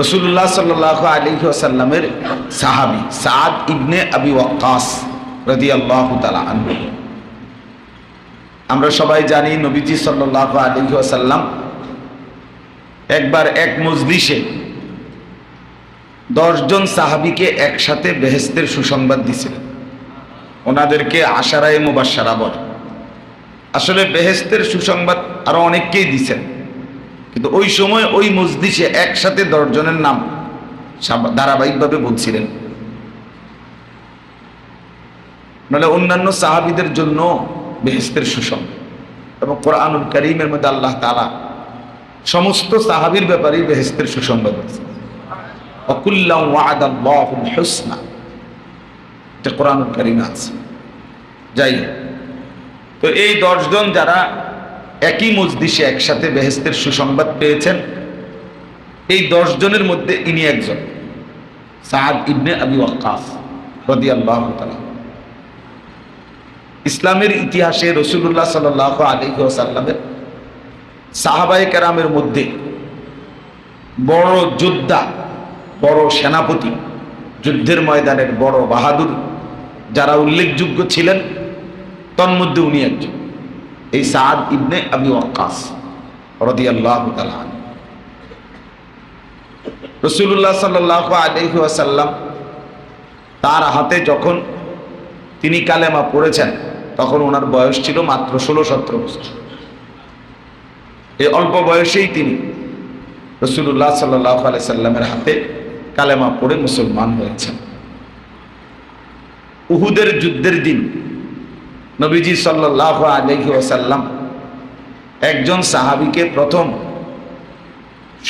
রাসূলুল্লাহ সাল্লাল্লাহু আলাইহি ওয়াসাল্লামের সাহাবী সাদ ইবনে আবি ওয়াক্কাস রাদিয়াল্লাহু তাআলা আনহু। আমরা সবাই জানি নবীজি সাল্লাল্লাহু আলাইহি ওয়াসাল্লাম একবার এক মজলিসে 10 জন সাহাবীকে একসাথে বেহেশতের সুসংবাদ দিয়েছিলেন। ওনাদেরকে আশারায়ে মুবাশশারা বলে। আসলে বেহেশতের সুসংবাদ আরো অনেককেই দিয়েছেন, কিন্তু ওই সময় ওই মজলিসে একসাথে 10 জনের নাম ধারাবাহিকভাবে বলছিলেন। নাহলে অন্যান্য সাহাবীদের জন্য বেহেশতের সুসংবাদ, এবং কোরআনুল কারীমের মধ্যে আল্লাহ তাআলা সমস্ত সাহাবীর ব্যাপারে বেহেশতের সুসংবাদ দিয়েছেন। ওয়াকুল্লাহু ওয়া'দাল্লাহুল হুসনা, এটা কোরআনুল কারীমে আছে। যাই হোক, তো এই 10 জন যারা একই মজলিসে একসাথে বেহেশতের সুসংবাদ পেয়েছেন, এই 10 জনের মধ্যে ইনি একজন, সাদ ইবনে আবি ওয়াক্কাস রাদিয়াল্লাহু তাআলা। ইসলামের ইতিহাসে রাসূলুল্লাহ সাল্লাল্লাহু আলাইহি ওয়াসাল্লামের সাহাবায়ে কেরামের মধ্যে বড় যোদ্ধা, বড় সেনাপতি, যুদ্ধের ময়দানের বড় বাহাদুর যারা উল্লেখযোগ্য ছিলেন, তন্মধ্যে উনি একজন, এই সাদ ইবনে আবি ওয়াক্কাস রাদিয়াল্লাহু তাআলা আনহু। রাসূলুল্লাহ সাল্লাল্লাহু আলাইহি ওয়াসাল্লাম তার হাতে যখন তিনি কালেমা পড়েছেন, তখন ওনার বয়স ছিল মাত্র 16-17 বছর। এই অল্প বয়সেই তিনি রাসূলুল্লাহ সাল্লাল্লাহু আলাইহি সাল্লামের হাতে কালেমা পড়ে মুসলমান হয়েছেন। উহুদের যুদ্ধের দিন নবীজি সাল্লাল্লাহু আলাইহি ওয়াসাল্লাম একজন সাহাবীকে প্রথম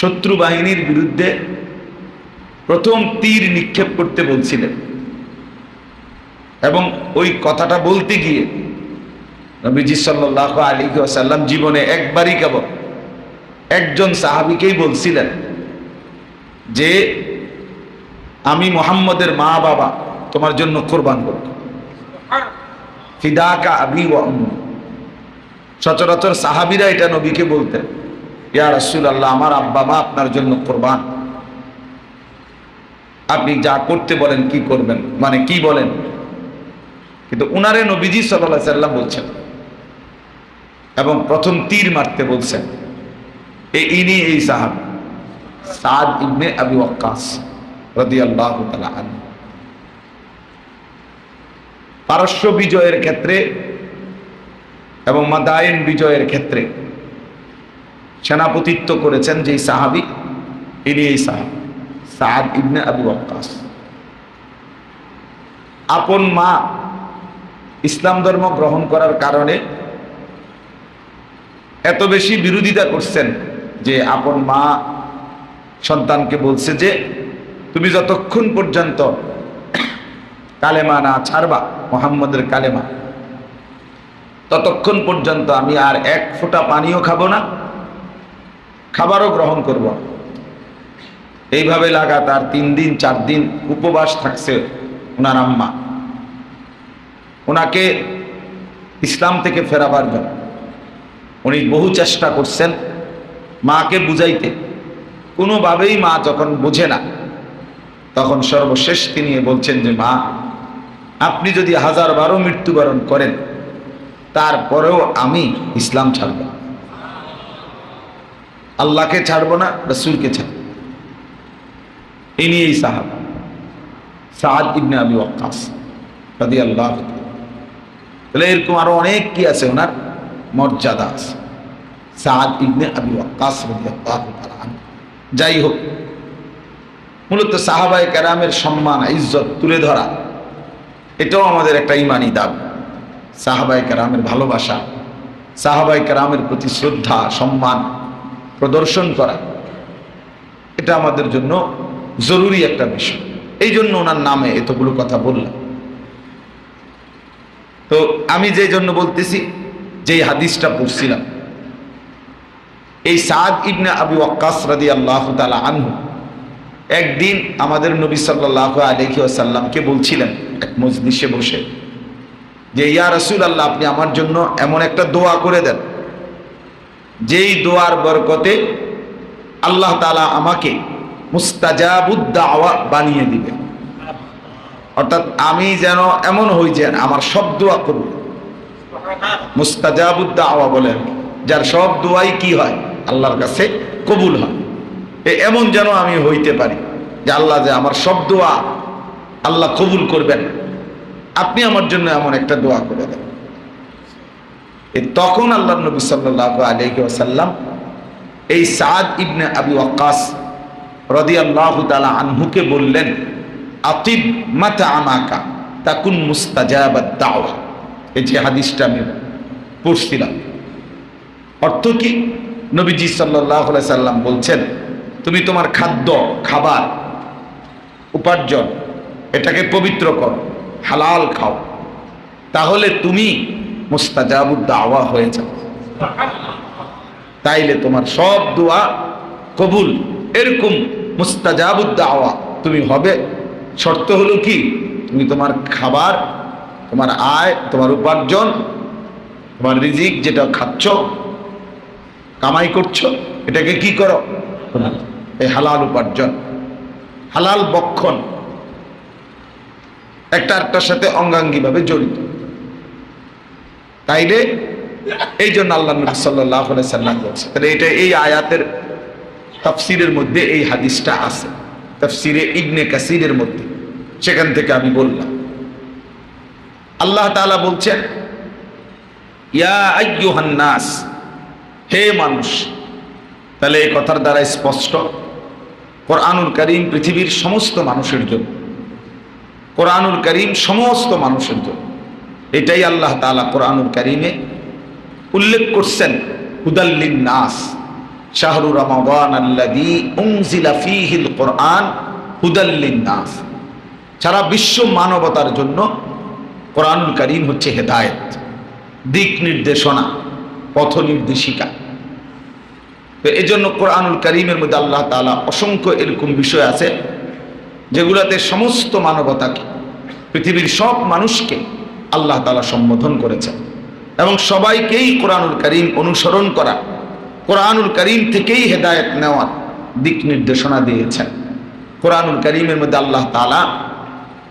শত্রু বাহিনীর বিরুদ্ধে প্রথম তীর নিক্ষেপ করতে বলছিলেন, এবং ওই কথাটা বলতে গিয়ে নবীজি সাল্লাল্লাহু আলাইহি ওয়াসাল্লাম জীবনে একবারই কেবল একজন সাহাবীকেই বলছিলেন যে আমি মুহাম্মদের মা বাবা তোমার জন্য কোরবান করব, ফিদাকা আবি ওয়া উম্মি। সচরাচর সাহাবীরা এটা নবীকে বলতেন, ইয়া রাসূলুল্লাহ, আমার আব্বা মা আপনার জন্য কোরবান, আপনি যা করতে বলেন কি করবেন, মানে কি বলেন। কিন্তু উনারে নবীজি সাল্লাল্লাহু আলাইহি সাল্লাম বলছেন, এবং প্রথম তীর মারতে বলছেন ইনি এই সাহাবী সাদ ইবনে আবি ওয়াক্কাস রাদিয়াল্লাহু তাআলা আনহু। পারস্য বিজয়ের ক্ষেত্রে এবং মাদায়েন বিজয়ের ক্ষেত্রে সেনাপতিত্ব করেছেন যেই সাহাবী, ইনি এই সাহাবী সাদ ইবনে আবি ওয়াক্কাস। আপন মা ইসলাম ধর্ম গ্রহণ করার কারণে এত বেশি বিরোধিতা করছেন যে আপন মা সন্তানকে বলছে যে তুমি যতক্ষণ পর্যন্ত কালেমা না ছাড়বা, মুহাম্মদের কালেমা, ততক্ষণ পর্যন্ত আমি আর এক ফোঁটা পানিও খাবো না, খাবারও গ্রহণ করব। এইভাবে লাগাতার 3 দিন 4 দিন উপবাস থাকছে ওনার আম্মা, ওনাকে ইসলাম থেকে ফেরাবার জন্য। উনি বহু চেষ্টা করছেন মাকে বুঝাইতে, কোনোভাবেই মা যখন বুঝে না, তখন সর্বশেষ তিনি বলছেন যে মা, আপনি যদি 1000 মৃত্যুবরণ করেন, তারপরেও আমি ইসলাম ছাড়ব, আল্লাহকে ছাড়ব না, রাসূলকে ছাড়ব। ইনি এই সাহাবা সাদ ইবনে আবি ওয়াক্কাস রাদিয়াল্লাহু তাআলা। তাহলে এরকম আরো অনেক কি আছে, ওনার মর্যাদা আছে, সাদ ইবনে আবি ওয়াক্কাস রাদিয়াল্লাহু তাআলা আনহু। যাই হোক, মূলত সাহাবায়ে কেরামের সম্মান ইজ্জত তুলে ধরা, এটাও আমাদের একটা ঈমানি দাবি। সাহাবায়ে কেরামের ভালোবাসা, সাহাবায়ে কেরামের প্রতি শ্রদ্ধা সম্মান প্রদর্শন করা, এটা আমাদের জন্য জরুরি একটা বিষয়। এই জন্য ওনার নামে এতগুলো কথা বললাম। তো আমি যে জন্য বলতেছি, যে হাদিসটা পড়ছিলাম, এই সাদ ইবনে আবি ওয়াক্কাস রাদিয়াল্লাহু তাআলা আনহু একদিন আমাদের নবী সাল্লাল্লাহু আলাইহি ওয়াসাল্লামকে বলছিলেন এক মজলিসে বসে যে ইয়া রাসূলুল্লাহ, আপনি আমার জন্য এমন একটা দোয়া করে দেন যেই দোয়ার বরকতে আল্লাহ তাআলা আমাকে মুস্তাজাবুদ দাওয়া বানিয়ে দিবে। অর্থাৎ আমি যেন এমন হই যে আমার সব দোয়া কবুল। মুস্তাজাবুদ দাওয়া বলেন যার সব দোয়াই কি হয়, আল্লাহর কাছে কবুল হয়। এমন যেন আমি হইতে পারি যে আল্লাহ যে আমার সব দোয়া আল্লাহ কবুল করবেন, আপনি আমার জন্য এমন একটা দোয়া করে দেন। তখন আল্লাহ নবী সাল্লাল্লাহু আলাইহি ওয়াসাল্লাম এই সাদ ইবনে আবি ওয়াক্কাস রাদিয়াল্লাহু তাআলা আনহুকে বললেন, আতিব মাতআমাকা তাকুন মুস্তাজাবাদ দাওয়া। এই যে হাদিসটা আমি পড়ছিলাম, অর্থ কি? নবীজি সাল্লাল্লাহু আলাইহি সাল্লাম বলছেন, তুমি তোমার খাদ্য, খাবার, উপার্জন এটাকে পবিত্র করো, হালাল খাও, তাহলে তুমি মুস্তাজাবুদ দাওয়া হয়ে যাও। তাইলে তোমার সব দোয়া কবুল। এরকম মুস্তাজাবুদ দাওয়া তুমি হবে। শর্ত হলো কি? তুমি তোমার খাবার, তোমার আয়, তোমার উপার্জন, তোমার রিজিক যেটা খাচ্ছ, কামাই করছো, এটাকে কি করো? এই হালাল উপার্জন, হালাল বক্ষণ, একটা আরেকটার সাথে অঙ্গাঙ্গিভাবে জড়িত। তাইলে এই জন্য আল্লাহ নবী সাল্লাল্লাহু আলাইহি সাল্লাম বলছে। তাহলে এটা এই আয়াতের তাফসীরের মধ্যে এই হাদিসটা আছে, তাফসীরে ইবনে কাসিরের মধ্যে, সেখান থেকে আমি বললাম। আল্লাহ তাআলা বলছেন, ইয়া আইয়ুহান নাস, হে মানুষ। তাহলে এই কথার দ্বারা স্পষ্ট কোরআনুল কারীম পৃথিবীর সমস্ত মানুষের জন্য, কোরআনুল কারীম সমস্ত মানুষের জন্য। এটাই আল্লাহ তাআলা কোরআনুল কারীমে উল্লেখ করছেন, হুদাল লিন-নাস শাহরু রমাদান আল্লাযী উনজিলা ফীহিল কোরআন হুদাল লিন-নাস। সারা বিশ্ব মানবতার জন্য কোরআনুল কারীম হচ্ছে হেদায়েত, দিক নির্দেশনা, পথ নির্দেশিকা। তো এই জন্য কোরআনুল কারীমের মধ্যে আল্লাহ তাআলা অসংখ্য এরকম বিষয় আছে যেগুলাতে সমস্ত মানবতাকে, পৃথিবীর সব মানুষকে আল্লাহ তাআলা সম্বোধন করেছেন এবং সবাইকেই কোরআনুল কারীম অনুসরণ করা, কোরআনুল কারীম থেকেই হেদায়েত নেওয়ার দিক নির্দেশনা দিয়েছেন। কোরআনুল কারীমের মধ্যে আল্লাহ তাআলা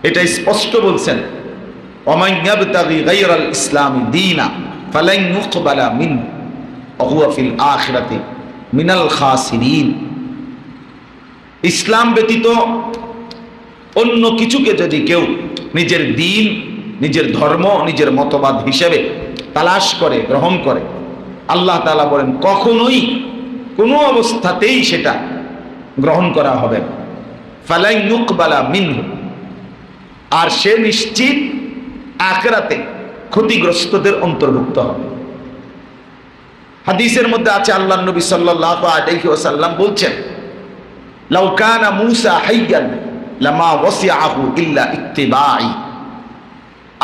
এটা স্পষ্ট বলছেন, ওয়ামান ইয়াবতাগি গায়রাল ইসলামি দীনা ফালান ইউকবালা মিনহু ওয়া হুয়া ফিল আখিরাতি মিনাল খাসিরিন। ইসলাম ব্যতীত অন্য কিছুকে যদি কেউ নিজের দ্বীন, নিজের ধর্ম, নিজের মতবাদ হিসেবে তালাশ করে, গ্রহণ করে, আল্লাহ তাআলা বলেন কখনোই কোনো অবস্থাতেই সেটা গ্রহণ করা হবে না। ফালান ইউকবালা মিনহু, আর সে নিশ্চিত আখিরাতে ক্ষতিগ্রস্তদের অন্তর্ভুক্ত হবে। হাদিসের মধ্যে আছে, আল্লাহর নবী সাল্লাল্লাহু আলাইহি ওয়াসাল্লাম বলছেন, লাউ কানা মূসা হাইয়ান লামা ওয়াসিআহু ইল্লা ইত্তিবাই।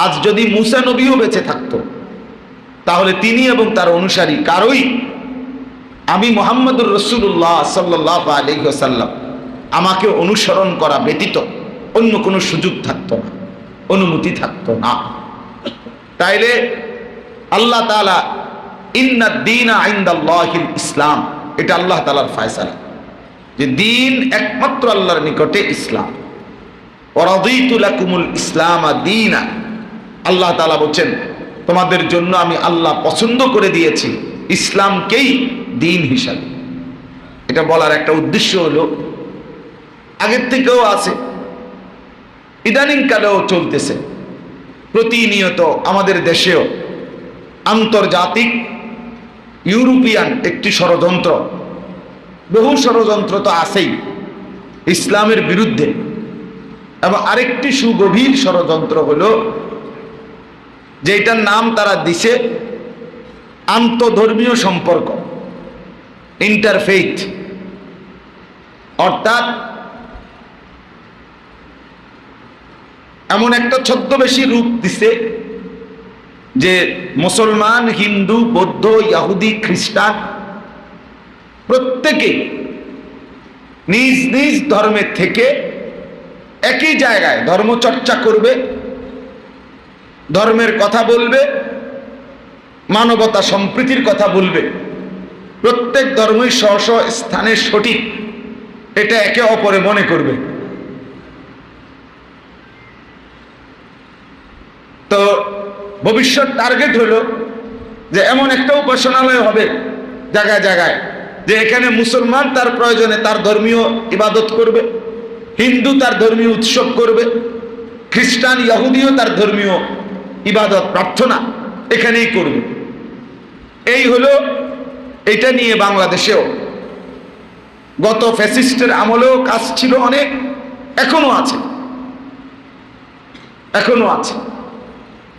আজ যদি মূসা নবীও বেঁচে থাকতো, তাহলে তিনি এবং তার অনুসারী কারোই আমি মুহাম্মদুর রাসূলুল্লাহ সাল্লাল্লাহু আলাইহি ওয়াসাল্লাম আমাকে অনুসরণ করা ব্যতীত অন্য কোনো সুযোগ থাকতো না, অনুমতি থাকতো না। তাইলে আল্লাহ তাআলা ইন্নাদ দীনা ইনদাল্লাহিল ইসলাম, এটা আল্লাহ তাআলার ফয়সালা যে দিন একমাত্র আল্লাহর নিকটে ইসলাম। ওয়া রাদিতু লাকুমুল ইসলামা দীনা, আল্লাহ তাআলা বলেন তোমাদের জন্য আমি আল্লাহ পছন্দ করে দিয়েছি ইসলামকেই দিন হিসাবে। এটা বলার একটা উদ্দেশ্য হলো, আগের থেকেও আছে, ইদানিং কালেও চলতেছে, প্রতিনিয়ত আমাদের দেশেও আন্তর্জাতিক ইউরোপিয়ান একটি ষড়যন্ত্র, বহু ষড়যন্ত্র তো আছেই ইসলামের বিরুদ্ধে, এবং আরেকটি সুগভীর ষড়যন্ত্র হলো যেটার নাম তারা দিছে আন্তধর্মীয় সম্পর্ক, ইন্টারফেইথ। অর্থাৎ এমন একটা ছদ্মবেশী রূপ দিছে যে মুসলমান, হিন্দু, বৌদ্ধ, ইহুদি, খ্রিস্টান প্রত্যেকে নিজ নিজ ধর্মের থেকে একই জায়গায় ধর্ম চর্চা করবে, ধর্মের কথা বলবে, মানবতা সম্প্রীতির কথা বলবে। প্রত্যেক ধর্মই স্ব স্ব স্থানে সঠিক, এটা একে অপরে মনে করবে। তো ভবিষ্যৎ টার্গেট হলো যে এমন একটা উপাসনালয় হবে জায়গায় জায়গায়, যে এখানে মুসলমান তার প্রয়োজনে তার ধর্মীয় ইবাদত করবে, হিন্দু তার ধর্মীয় উৎসব করবে, খ্রিস্টান ইহুদিও তার ধর্মীয় ইবাদত প্রার্থনা এখানেই করবে। এই হলো এটা নিয়ে বাংলাদেশেও গত ফ্যাসিস্টের আমলেও কাজ ছিল অনেক, এখনো আছে, এখনো আছে।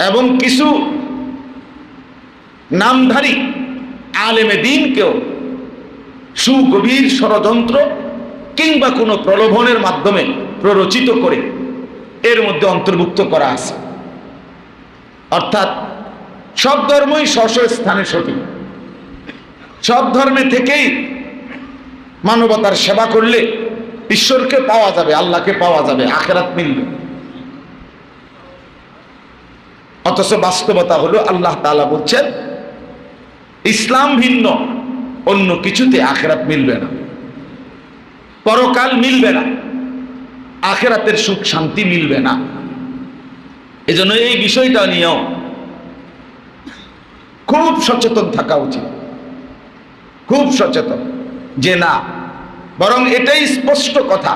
এবং কিছু নামধারী আলেমে দ্বীনকেও সুগভীর ষড়যন্ত্র কিংবা কোনো প্রলোভনের মাধ্যমে প্ররোচিত করে এর মধ্যে অন্তর্ভুক্ত করা আছে। অর্থাৎ সব ধর্মই স্ব স্থানে সঠিক, সব ধর্মে থেকেই মানবতার সেবা করলে ঈশ্বরকে পাওয়া যাবে, আল্লাহকে পাওয়া যাবে, আখিরাত মিলবে। অথচ বাস্তবতা হলো আল্লাহ তাআলা বলছেন ইসলাম ভিন্ন অন্য কিছুতে আখিরাত মিলবে না, পরকাল মিলবে না, আখিরাতের সুখ শান্তি মিলবে না। এজন্য এই বিষয়টা নিয়েও খুব সচেতন থাকা উচিত, খুব সচেতন, যে না, বরং এটাই স্পষ্ট কথা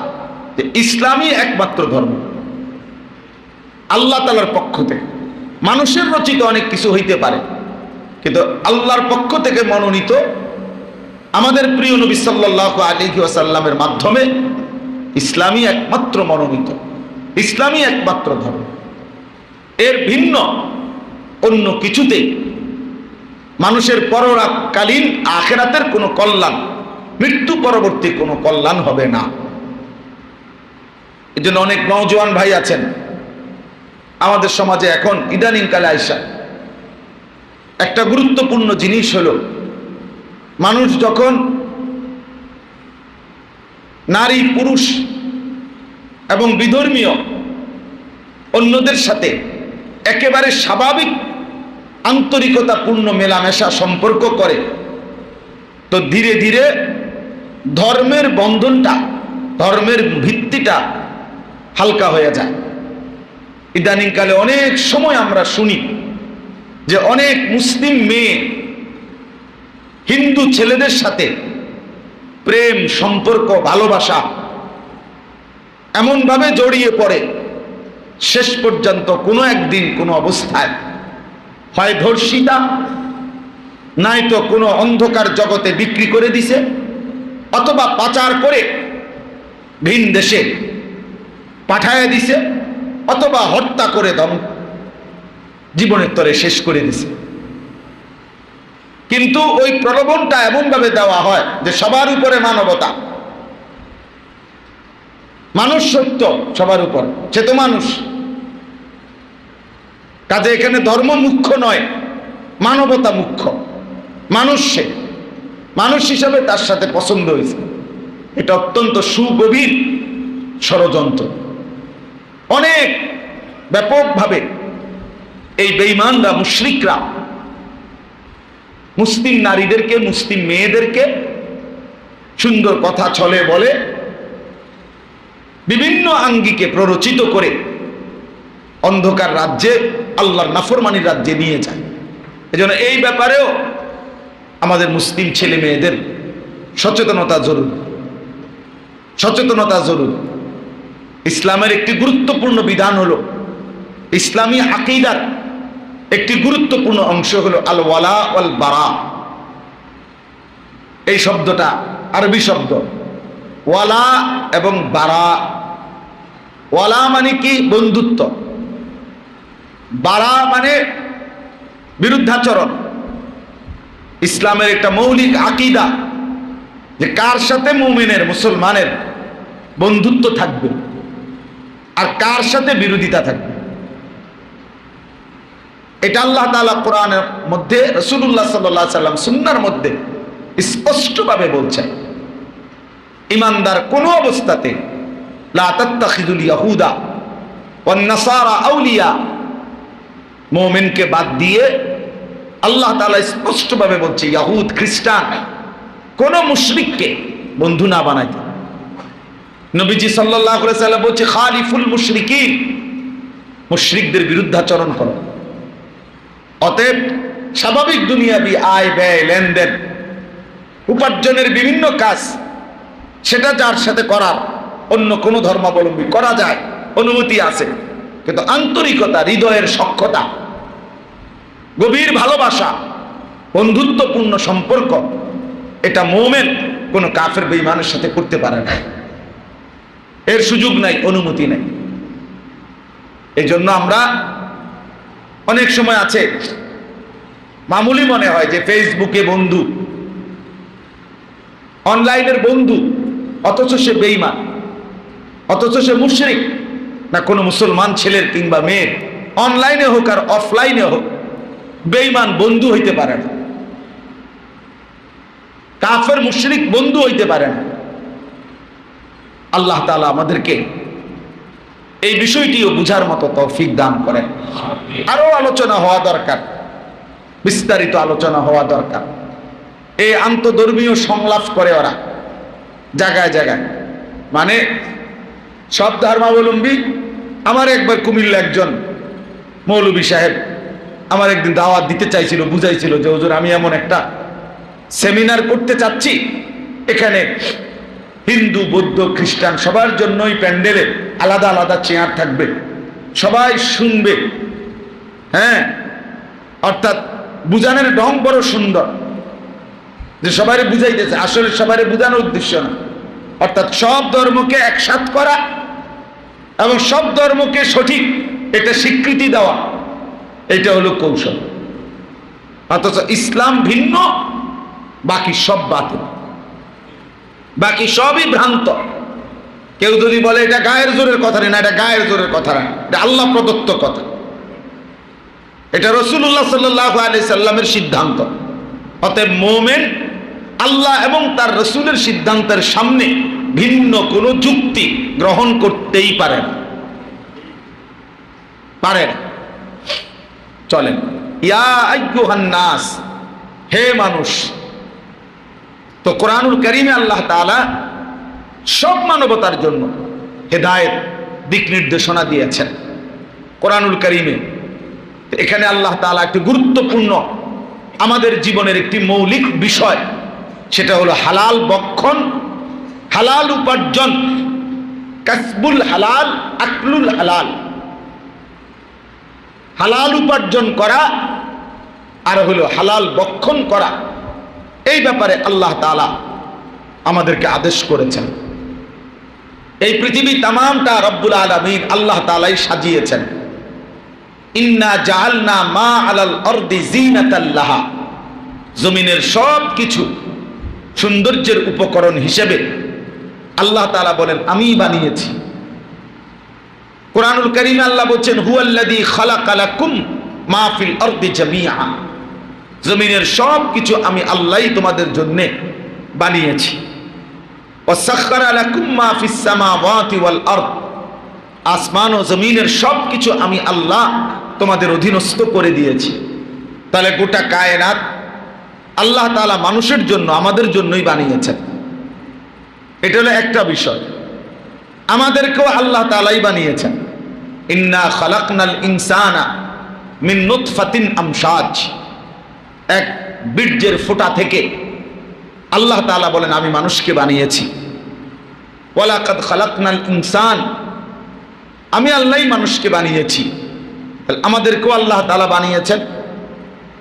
যে ইসলামই একমাত্র ধর্ম আল্লাহ তাআলার পক্ষ থেকে। মানুষের রচিত অনেক কিছু হইতে পারে, কিন্তু আল্লাহর পক্ষ থেকে মনোনীত আমাদের প্রিয় নবী সাল্লাল্লাহু আলাইহি ওয়াসাল্লামের মাধ্যমে ইসলামই একমাত্র মনোনীত, ইসলামই একমাত্র ধর্ম। এর ভিন্ন অন্য কিছুতে মানুষের পরকালীন আখিরাতের কোনো কল্যাণ, মৃত্যু পরবর্তী কোনো কল্যাণ হবে না। এই জন্য অনেক নওজোয়ান ভাই আছেন আমাদের সমাজে এখন ইদানিং কালে আইসা একটা গুরুত্বপূর্ণ জিনিস হলো, মানুষ যখন নারী পুরুষ এবং বিধর্মীয় অন্যদের সাথে একেবারে স্বাভাবিক আন্তরিকতাপূর্ণ মেলামেশা সম্পর্ক করে, তো ধীরে ধীরে ধর্মের বন্ধনটা, ধর্মের ভিত্তিটা হালকা হয়ে যায়। ইদানিংকালে অনেক সময় আমরা শুনি যে অনেক মুসলিম মেয়ে হিন্দু ছেলেদের সাথে প্রেম সম্পর্ক ভালোবাসা এমনভাবে জড়িয়ে পড়ে, শেষ পর্যন্ত কোনো একদিন কোনো অবস্থায় হয় ধর্ষিতা, নয়তো কোনো অন্ধকার জগতে বিক্রি করে দিছে, অথবা পাচার করে ভিন দেশে পাঠায় দিছে, অথবা হত্যা করে জীবনের তরে শেষ করে দিছে। কিন্তু ওই প্রলোভনটা এমন ভাবে দেওয়া হয় যে সবার উপরে মানবতা, মানুষ সত্য সবার উপর, সে তো মানুষ, কাজে এখানে ধর্ম মুখ্য নয়, মানবতা মুখ্য। মানুষ সে মানুষ হিসাবে তার সাথে পছন্দ হয়েছে। এটা অত্যন্ত সুগভীর ষড়যন্ত্র। অনেক ব্যাপকভাবে এই বেঈমানরা, মুশরিকরা মুসলিম নারীদেরকে, মুসলিম মেয়েদেরকে সুন্দর কথা ছলে বলে বিভিন্ন আঙ্গিকে প্ররোচিত করে অন্ধকার রাজ্যে, আল্লাহর নাফরমানির রাজ্যে নিয়ে যায়। এজন্য এই ব্যাপারেও আমাদের মুসলিম ছেলে মেয়েদের সচেতনতা জরুরি, সচেতনতা জরুরি। ইসলামের একটি গুরুত্বপূর্ণ বিধান হলো, ইসলামী আকীদার একটি গুরুত্বপূর্ণ অংশ হলো আল ওয়ালা ওয়াল বারা। এই শব্দটা আরবি শব্দ, ওয়ালা এবং বারা। ওয়ালা মানে কি? বন্ধুত্ব। বারা মানে বিরুদ্ধাচরণ। ইসলামের একটা মৌলিক আকীদা যে কার সাথে মুমিনের, মুসলমানের বন্ধুত্ব থাকবে আর কার সাথে বিরোধিতা থাকবে। এটা আল্লাহ তাআলা কোরআনের মধ্যে, রাসূলুল্লাহ সাল্লাল্লাহু আলাইহি সাল্লাম সুন্নাহর মধ্যে স্পষ্টভাবে বলছেন, ঈমানদার কোন অবস্থাতে লা তাত্তাখিযুল ইয়াহুদা ওয়ান নাসারা আউলিয়া, মুমিনকে বাদ দিয়ে আল্লাহ তাআলা স্পষ্টভাবে বলছে ইয়াহুদ খ্রিস্টান কোন মুশরিককে বন্ধু না বানাইতে। নবীজি সাল্লাল্লাহু আলাইহি ওয়াসাল্লাম বলছে খালিফুল মুশরিকিন, মুশরিকদের বিরুদ্ধাচরণ করো। অতএব স্বাভাবিক দুনিয়াবি আয় ব্যয় লেনদেন উপার্জনের বিভিন্ন কাজ সেটা যার সাথে করার অন্য কোনো ধর্মাবলম্বী করা যায়, অনুমতি আছে, কিন্তু আন্তরিকতা, হৃদয়ের সখ্যতা, গভীর ভালোবাসা, বন্ধুত্বপূর্ণ সম্পর্ক, এটা মুমিন কোনো কাফের বেঈমানের সাথে করতে পারে না, এর সুযোগ নাই, অনুমতি নাই। এই জন্য আমরা অনেক সময় আছে মামুলি মনে হয় যে ফেসবুকে বন্ধু, অনলাইনের বন্ধু, অথচ সে বেঈমান, অথচ সে মুশরিক। না, কোনো মুসলমান ছেলের কিংবা মেয়ের অনলাইনে হোক আর অফলাইনে হোক বেঈমান বন্ধু হইতে পারে না, কাফের মুশরিক বন্ধু হইতে পারে না। আল্লাহ তাআলা আমাদেরকে এই বিষয়টিও বুঝার মতো তৌফিক দান করেন। আরো আলোচনা হওয়া দরকার, বিস্তারিত আলোচনা হওয়া দরকার। এই আন্তধর্মীয় সংলাপ করে ওরা জায়গায় জায়গায়, মানে সব ধর্মাবলম্বী। আমার একবার কুমিল্লা একজন মৌলভী সাহেব আমার একদিন দাওয়াত দিতে চাইছিল, বুঝাইছিল যে হুজুর আমি এমন একটা সেমিনার করতে চাচ্ছি, এখানে হিন্দু বৌদ্ধ খ্রিস্টান সবার জন্যই প্যান্ডেলে আলাদা আলাদা চেয়ার থাকবে, সবাই শুনবে। হ্যাঁ, অর্থাৎ বুঝানোর ঢং বড় সুন্দর, যে সবাই বুঝাইতেছে, আসলে সবাই বুঝানোর উদ্দেশ্য না, অর্থাৎ সব ধর্মকে একসাথ করা এবং সব ধর্মকে সঠিক এটা স্বীকৃতি দেওয়া, এটা হলো কৌশল। অথচ ইসলাম ভিন্ন, বাকি সব বাতিল, বাকি সবই ভ্রান্ত। কেউ যদি বলে এটা গায়ের জোরের কথা না, এটা গায়ের জোরের কথা না, এটা আল্লাহ প্রদত্ত কথা, এটা রাসূলুল্লাহ সাল্লাল্লাহু আলাইহি সাল্লামের সিদ্ধান্ত। অতএব মুমিন আল্লাহ এবং তার রাসূলের সিদ্ধান্তের সামনে ভিন্ন কোনো যুক্তি গ্রহণ করতেই পারে না, পারে না। চলেন, ইয়া আইয়ুহান নাস, হে মানুষ। তো কোরআনুল কারীমে আল্লাহ তাআলা সব মানবতার জন্য হেদায়েত, দিক নির্দেশনা দিয়েছেন কোরআনুল কারীমে। এখানে আল্লাহ তাআলা একটি গুরুত্বপূর্ণ আমাদের জীবনের একটি মৌলিক বিষয়, সেটা হলো হালাল বক্ষণ, হালাল উপার্জন, কাসবুল হালাল, আকলুল হালাল। হালাল উপার্জন করা আর হলো হালাল বক্ষণ করা, এই ব্যাপারে আল্লাহ তাআলা আমাদেরকে আদেশ করেছেন। এই পৃথিবী তামামটা রব্বুল আলামিন আল্লাহ তাআলাই সাজিয়েছেন। ইন্না জাআলনা মা আলাল আরদি জিনাতাল লাহা, জমিনের সব কিছু সৌন্দর্যের উপকরণ হিসেবে আল্লাহ তাআলা বলেন আমি বানিয়েছি। কোরআনুল কারীমে আল্লাহ বলেন হুয়াল্লাযী খালাকা লাকুম মা ফিল আরদি জামিআ, জমিনের সব কিছু আমি আল্লাহই তোমাদের জন্য বানিয়েছি। ওয়া সাখখারা লাকুম মা ফিস সামাওয়াতি ওয়াল আরদ, আসমান ও জমিনের সব কিছু আমি আল্লাহ তোমাদের অধীনস্থ করে দিয়েছি। তাহলে গোটা কায়নাত আল্লাহ তাআলা মানুষের জন্য, আমাদের জন্যই বানিয়েছেন। এটা হলো একটা বিষয়। আমাদেরকেও আল্লাহ তাআলাই বানিয়েছেন। ইন্না খালাকনাল ইনসানা মিন নুতফাতিন আমশাজ, এক বীর্যের ফোঁটা থেকে আল্লাহ তাআলা বলেন আমি মানুষকে বানিয়েছি। ওয়ালাকাদ খালাকনাল ইনসান, আমি আল্লাহই মানুষকে বানিয়েছি। আমাদেরকেও আল্লাহ তাআলা বানিয়েছেন।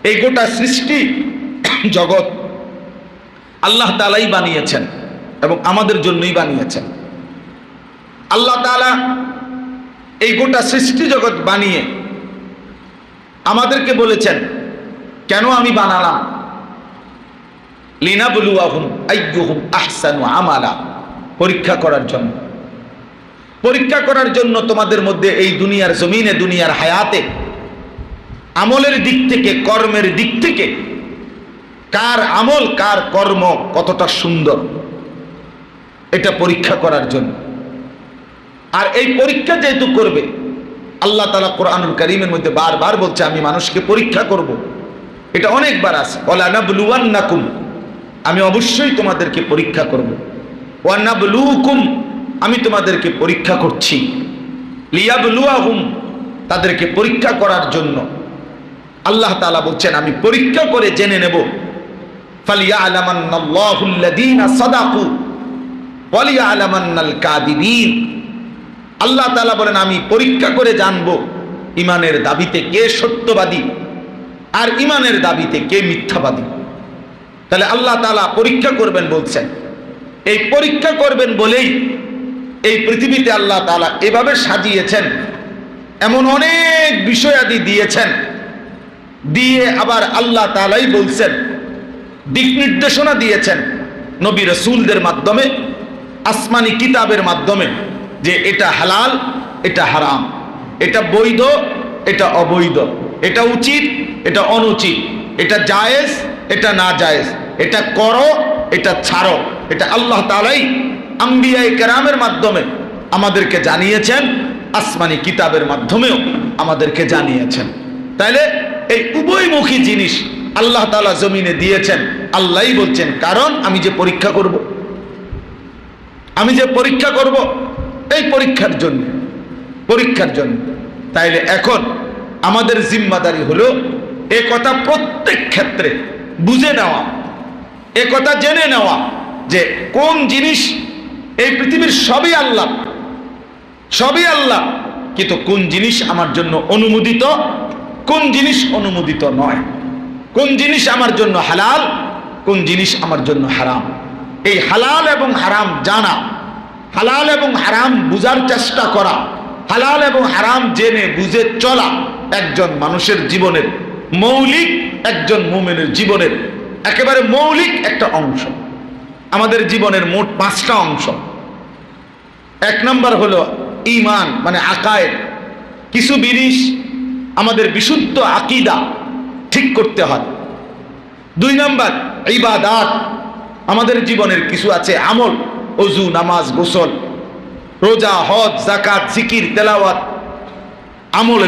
এই গোটা সৃষ্টি জগৎ আল্লাহ তাআলাই বানিয়েছেন এবং আমাদের জন্যই বানিয়েছেন। আল্লাহ তাআলা এই গোটা সৃষ্টি জগৎ বানিয়ে আমাদেরকে বলেছেন কেন আমি বানালাম, লিনাবলুয়াহুম আইয়ুহুম আহসানু আমালা, পরীক্ষা করার জন্য। পরীক্ষা করার জন্য তোমাদের মধ্যে এই দুনিয়ার জমিনে, দুনিয়ার হায়াতে আমলের দিক থেকে, কর্মের দিক থেকে কার আমল, কার কর্ম কতটা সুন্দর, এটা পরীক্ষা করার জন্য। আর এই পরীক্ষা যেহেতু করবে, আল্লাহ তাআলা কোরআনুল কারীমের মধ্যে বারবার বলছে আমি মানুষকে পরীক্ষা করব। এটা অনেকবার আছে, ওয়ালা নাবলুওয়ান্নাকুম, আমি অবশ্যই তোমাদেরকে পরীক্ষা করব। ওয়া নাবলুকুম, আমি তোমাদেরকে পরীক্ষা করছি, লিয়াবলুয়াহুম, তাদেরকে পরীক্ষা করার জন্য। আল্লাহ তাআলা বলছেন আমি পরীক্ষা করে জেনে নেব। ফালিয়ালামান্নাল্লাহুল্লাযীনা সাদাকু ওয়ালিয়ালামান্নাল কাযিবিন। আল্লাহ তাআলা বলেন আমি পরীক্ষা করে জানবো ইমানের দাবিতে কে সত্যবাদী আর ইমানের দাবিতে কে মিথ্যাবাদী। তাহলে আল্লাহ তাআলা পরীক্ষা করবেন বলছেন। এই পরীক্ষা করবেন বলেই এই পৃথিবীতে আল্লাহ তাআলা এভাবে সাজিয়েছেন, এমন অনেক বিষয়াদি দিয়েছেন, দিয়ে আবার আল্লাহ তাআলাই বলছেন, দিক নির্দেশনা দিয়েছেন নবী রাসূলদের মাধ্যমে, আসমানি কিতাবের মাধ্যমে, যে এটা হালাল, এটা হারাম, এটা বৈধ, এটা অবৈধ, এটা উচিত, এটা অনুচিত, এটা জায়েজ, এটা না জায়েজ, এটা করো, এটা ছাড়ো। এটা আল্লাহ তাআলাই আম্বিয়ায়ে কেরামের মাধ্যমে আমাদেরকে জানিয়েছেন, আসমানি কিতাবের মাধ্যমেও আমাদেরকে জানিয়েছেন। তাইলে এই উভয়মুখী জিনিস আল্লাহ তাআলা জমিনে দিয়েছেন। আল্লাহই বলছেন কারণ আমি যে পরীক্ষা করব, আমি যে পরীক্ষা করব, এই পরীক্ষার জন্য, পরীক্ষার জন্য। তাইলে এখন আমাদের জিম্মাদারি হলো এ কথা প্রত্যেক ক্ষেত্রে বুঝে নেওয়া, এ কথা জেনে নেওয়া যে কোন জিনিস, এই পৃথিবীর সবই আল্লাহ, সবই আল্লাহ, কিন্তু কোন জিনিস আমার জন্য অনুমোদিত, কোন জিনিস অনুমোদিত নয়, কোন জিনিস আমার জন্য হালাল, কোন জিনিস আমার জন্য হারাম। এই হালাল এবং হারাম জানা, হালাল এবং হারাম বুঝার চেষ্টা করা, হালাল এবং হারাম জেনে বুঝে চলা একজন মানুষের জীবনের মৌলিক, একজন মুমিনের জীবনের একেবারে মৌলিক একটা অংশ। আমাদের জীবনের মোট 5টা অংশ। 1 নম্বর হলো ঈমান, মানে আকায়েদ। কিছু জিনিস আমাদের বিশুদ্ধ আকীদা ঠিক করতে হয়। 2 নম্বর ইবাদাত, আমাদের জীবনের কিছু আছে আমল, ওযু, নামাজ, গোসল, রোজা, হজ, যাকাত, জিকির, তেলাওয়াত, আমল,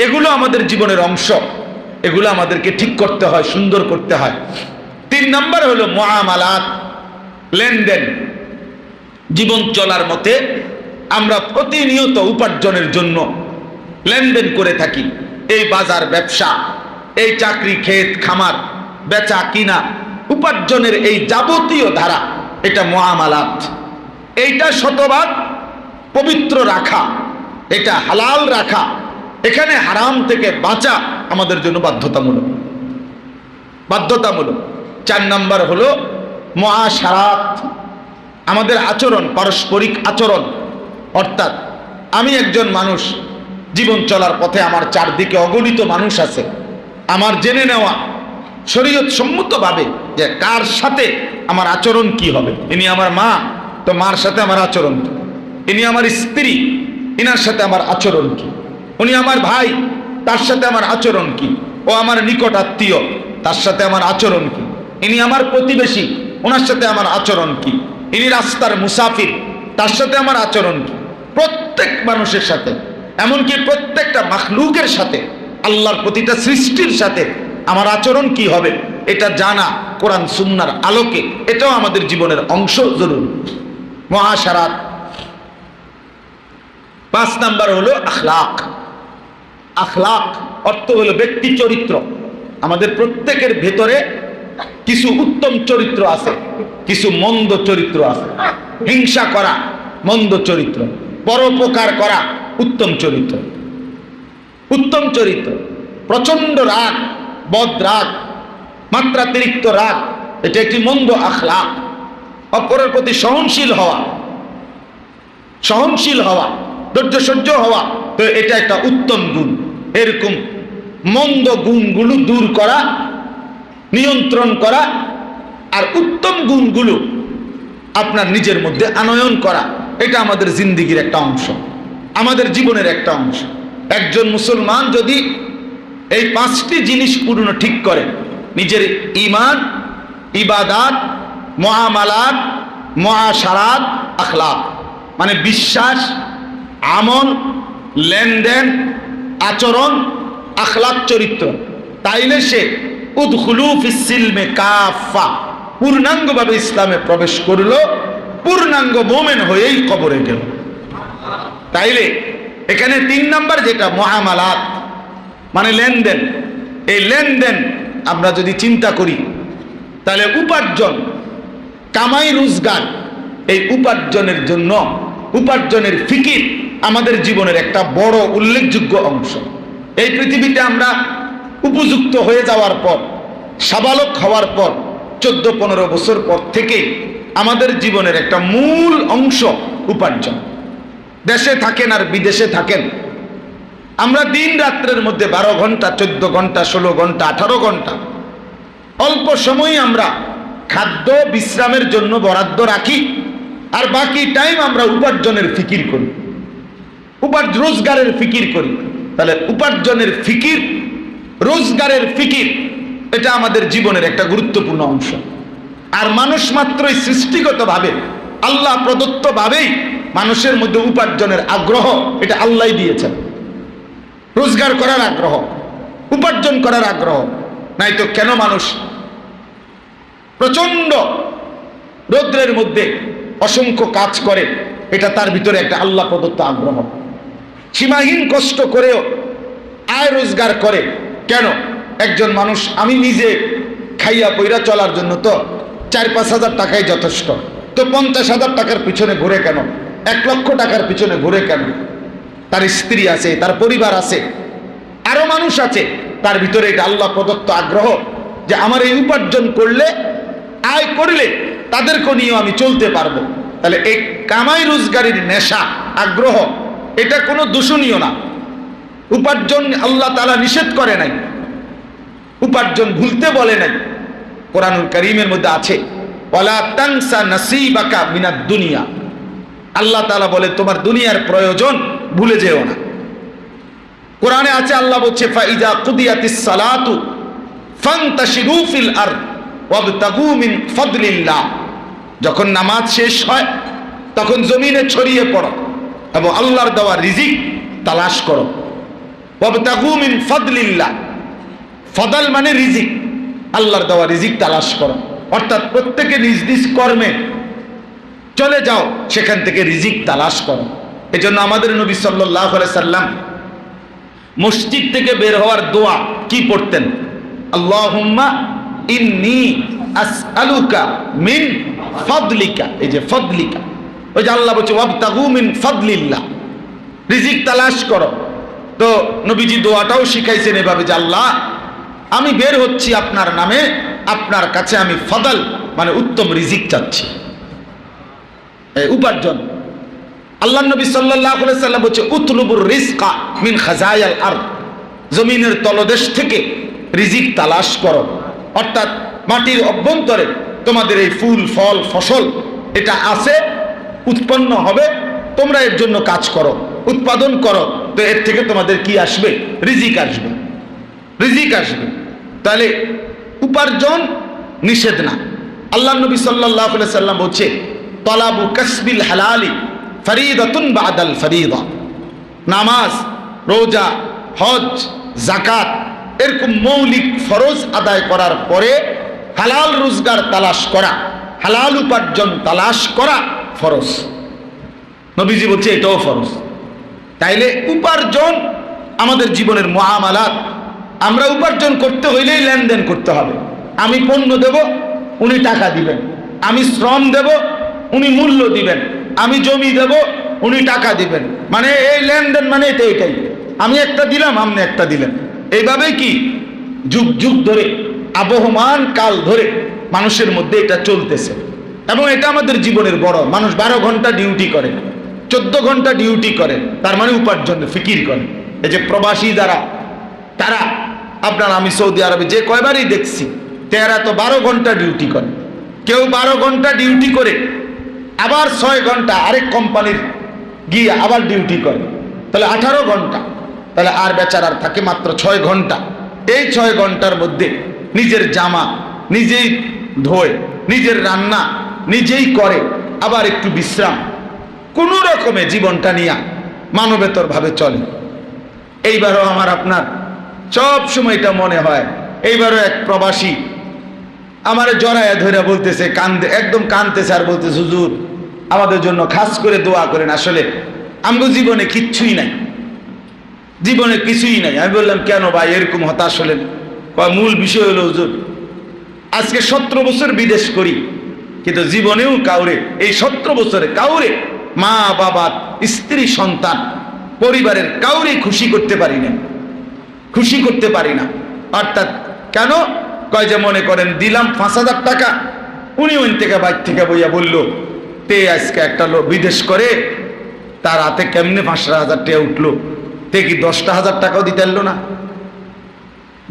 এগুলো আমাদের জীবনের অংশ। এগুলো আমাদেরকে ঠিক করতে হয়, সুন্দর করতে হয়। 3 নম্বর হলো মুআমালাত, লেনদেন। জীবন চলার মতে আমরা প্রতিনিয়ত উপার্জনের জন্য লেনদেন করে থাকি। এই বাজার, ব্যবসা, এই চাকরি, ক্ষেত, খামার, বেচা কিনা, উপার্জনের এই যাবতীয় ধারা, এটা মুআমালাত। এইটা শতভাগ পবিত্র রাখা, এটা হালাল রাখা, এখানে হারাম থেকে বাঁচা আমাদের জন্য বাধ্যতামূলক, বাধ্যতামূলক। 4 নম্বর হলো মুআশারাত, আমাদের আচরণ, পারস্পরিক আচরণ। অর্থাৎ আমি একজন মানুষ, জীবন চলার পথে আমার চারদিকে অগণিত মানুষ আছে, আমার জেনে নেওয়া শরীয়ত সম্মতভাবে যে কার সাথে আমার আচরণ কি হবে। ইনি আমার মা, তো মার সাথে আমার আচরণ কি? ইনি আমার স্ত্রী, ইনার সাথে আমার আচরণ কি? উনি আমার ভাই, তার সাথে আমার আচরণ কি? ও আমার নিকট আত্মীয়, তার সাথে আমার আচরণ কি? ইনি আমার প্রতিবেশী, ওনার সাথে আমার আচরণ কি? ইনি রাস্তার মুসাফির, তার সাথে আমার আচরণ কি? প্রত্যেক মানুষের সাথে, এমনকি প্রত্যেকটা মাখলুকের সাথে, আল্লাহর প্রতিটা সৃষ্টির সাথে আমার আচরণ কি হবে, এটা জানা কোরআন সুন্নাহর আলোকে, এটাও আমাদের জীবনের অংশ, জরুরি। মুআশারাত। 5 নাম্বার হলো আখলাক। আখলাক অর্থ হলো ব্যক্তি চরিত্র। আমাদের প্রত্যেকের ভেতরে কিছু উত্তম চরিত্র আছে, কিছু মন্দ চরিত্র আছে। হিংসা করা মন্দ চরিত্র, পরোপকার করা উত্তম চরিত্র। উত্তম চরিত্র, প্রচন্ড রাগ, বদ রাগ, মাত্রাতিরিক্ত রাগ, এটা একটি মন্দ আখলাক। অপরের প্রতি সহনশীল হওয়া, সহনশীল হওয়া, ধৈর্য সহ্য হওয়া, তো এটা একটা উত্তম গুণ। এরকম মন্দ গুণগুলো দূর করা, নিয়ন্ত্রণ করা, আর উত্তম গুণগুলো আপনার নিজের মধ্যে আনয়ন করা, এটা আমাদের জিন্দেগির একটা অংশ, আমাদের জীবনের একটা অংশ। একজন মুসলমান যদি এই 5টি জিনিস পূর্ণ ঠিক করে, নিজের ঈমান, ইবাদাত, মুআমালাত, মুআশারাত, আখলাক, মানে বিশ্বাস, আমল, লেনদেন, আচরণ, আখলাক, চরিত্র, তাইলে সে উদখুলু ফিস সিলমে কাফা, পূর্ণাঙ্গভাবে ইসলামে প্রবেশ করলো। পূর্ণাঙ্গ মোমেন হয়েই কবরে গেল। তাইলে এখানে 3 নাম্বার যেটা মুআমালাত, মানে লেনদেন, এই লেনদেন আমরা যদি চিন্তা করি তাহলে উপার্জন, কামাই রোজগার, এই উপার্জনের জন্য উপার্জনের ফিকির আমাদের জীবনের একটা বড় উল্লেখযোগ্য অংশ। এই পৃথিবীতে আমরা উপযুক্ত হয়ে যাওয়ার পর, সাবালক হওয়ার পর 14-15 বছর পর থেকে আমাদের জীবনের একটা মূল অংশ উপার্জন। দেশে থাকেন আর বিদেশে থাকেন, আমরা দিন রাত্রের মধ্যে 12 ঘন্টা, 14 ঘন্টা, 16 ঘন্টা, 18 ঘন্টা অল্প সময় আমরা খাদ্য বিশ্রামের জন্য বরাদ্দ রাখি, আর বাকি টাইম আমরা উপার্জনের ফিকির করি, রোজগারের ফিকির করি। তাহলে উপার্জনের ফিকির, রোজগারের ফিকির, এটা আমাদের জীবনের একটা গুরুত্বপূর্ণ অংশ। আর মানুষ মাত্রই সৃষ্টিগতভাবে, আল্লাহ প্রদত্ত ভাবেই মানুষের মধ্যে উপার্জনের আগ্রহ, এটা আল্লাহই দিয়েছেন। রোজগার করার আগ্রহ, উপার্জন করার আগ্রহ, নাই তো কেন মানুষ প্রচন্ড রৌদ্রের মধ্যে অসংখ্য কাজ করে? এটা তার ভিতরে একটা আল্লাহ প্রদত্ত আগ্রহ। সীমাহীন কষ্ট করেও আয় রোজগার করে কেন? একজন মানুষ, আমি নিজে খাইয়া পইরা চলার জন্য তো 4-5 হাজার টাকাই যথেষ্ট, তো 50,000 টাকার পিছনে ঘুরে কেন? 1 লক্ষ টাকার পিছনে ঘুরে কেন? তার স্ত্রী আছে, তার পরিবার আছে, আরো মানুষ আছে, তার ভিতরে এটা আল্লাহ প্রদত্ত আগ্রহ যে আমার এই উপার্জন করলে, আয় করলে তাদেরকে নিয়েও আমি চলতে পারবো। তাহলে এই কামাই রোজগারের নেশা, আগ্রহ, এটা কোনো দূষণীয় না। উপার্জন আল্লাহ তাআলা নিষেধ করে নাই, উপার্জন ভুলতে বলে নাই। কোরআনুল কারীমের মধ্যে আছে, ওয়ালা তানসা নাসিবাকা মিনাদ দুনিয়া, আল্লাহ তাআলা বলে তোমার দুনিয়ার প্রয়োজন ভুলে যেও না। কোরআনে আছে, আল্লাহ বলছে ফাইজা কুদিয়াতিস সালাতু ফান্তাশিরু ফিল আরদ ওয়াবতাগু মিন ফাদলিল্লাহ, যখন নামাজ শেষ হয় তখন জমিনে ছড়িয়ে পড়ো এবং আল্লাহর দেওয়া রিজিক তালাশ করো। ওয়াবতাগু মিন ফাদলিল্লাহ, ফদল মানে রিজিক, আল্লাহর দেওয়া রিজিক তালাশ করো, অর্থাৎ প্রত্যেকে নিজ নিজ কর্মে চলে যাও, সেখান থেকে রিজিক তালাশ করো। এজন্য আমাদের নবী সাল্লাল্লাহু আলাইহি সাল্লাম মসজিদ থেকে বের হওয়ার দোয়া কি পড়তেন? আল্লাহুম্মা ইন্নী আসআলুকা মিন ফাদলিকা। এই যে ফাদলিকা, ওই যে আল্লাহ বলছে ওয়াবতাগু মিন ফাদলিল্লাহ, রিজিক তালাশ করো। তো নবীজি দোয়াটাও শিখাইছেন এভাবে যে আল্লাহ, আমি বের হচ্ছি আপনার নামে, আপনার কাছে আমি ফদল মানে উত্তম রিজিক চাচ্ছি, উপার্জন। আল্লাহ নবী সাল্লাল্লাহু আলাইহি সাল্লাম বলছে উতলুবুর রিজকা মিন খাজায়াল আরদ, জমিনের তলদেশ থেকে রিজিক তালাশ করো, অর্থাৎ মাটির অভ্যন্তরে তোমাদের এই ফুল ফল ফসল এটা আছে, উৎপন্ন হবে, তোমরা এর জন্য কাজ করো, উৎপাদন করো, তো এর থেকে তোমাদের কি আসবে? রিজিক আসবে, রিজিক আসবে। তাহলে উপার্জন নিষেধ না। আল্লাহ নবী সাল্লাল্লাহু আলাইহি সাল্লাম বলছে তলাবু কাসবিল হালালি ফরিদাতুন বাদাল ফরিদা, নামাজ, রোজা, হজ, যাকাত এরকম মৌলিক ফরজ আদায় করার পরে হালাল রোজগার তালাশ করা, হালাল উপার্জন তালাশ করা ফরজ। নবীজি বলছে এটাও ফরজ। তাইলে উপার্জন আমাদের জীবনের মুআমালাত, আমরা উপার্জন করতে হইলেই লেনদেন করতে হবে। আমি পণ্য দেব, উনি টাকা দিবেন, আমি শ্রম দেব, উনি মূল্য দিবেন, আমি জমি দেব, উনি টাকা দিবেন, মানে এই লেনদেন মানে এটাই। আমি একটা দিলাম, আপনি একটা দিলেন, এইভাবেই কি যুগ যুগ ধরে, আবহমান কাল ধরে মানুষের মধ্যে এটা চলতেছে। এবং এটা আমাদের জীবনের বড়, মানুষ 12 ঘন্টা ডিউটি করে, 14 ঘন্টা ডিউটি করে, তার মানে উপার্জনের ফিকির করে। এই যে প্রবাসী যারা, তারা আপনার, আমি সৌদি আরবে যে কয়বারই দেখছি, তারা তো 12 ঘন্টা ডিউটি করে, কেউ 12 ঘন্টা ডিউটি করে আবার 6 ঘন্টা আরেক কোম্পানির গিয়ে আবার ডিউটি করে, তাহলে 18 ঘন্টা। তাহলে আর বেচারার থাকে মাত্র 6 ঘন্টা। এই 6 ঘন্টার মধ্যে নিজের জামা নিজেই ধোয়, নিজের রান্না নিজেই করে, আবার একটু বিশ্রাম, কোনো রকমে জীবনটা নিয়ে মানবেতর ভাবে চলে। এইবারও আমার আপনার সব সময় এটা মনে হয়, এইবারও এক প্রবাসী আমার জড়ায় ধরে বলতেছে, কান্দে, একদম কান্দতেছে আর বলতেছে হুজুর আমাদের জন্য খাস করে দোয়া করেন। আসলে আমগো জীবনে কিচ্ছুই নাই, জীবনে কিছুই নাই। আমি বললাম কেন ভাই এরকম হতাশ হলেন? মূল বিষয় হলো হুজুর আজকে 17 বছর বিদেশ করি, কিন্তু জীবনেও কাউরে এই 17 বছরে কাউরে মা বাবা স্ত্রী সন্তান পরিবারের কাউরে খুশি করতে পারি না, খুশি করতে পারি না। অর্থাৎ কেন কয় যে মনে করেন দিলাম 5,000 টাকা, উনি ওই থেকে বাইর থেকে বইয়া বলল তে আজকে একটা লোক বিদেশ করে তার হাতে কেমনে 5,000 টাকা উঠলো, তে কি 10,000 টাকাও দিতে পারলো না?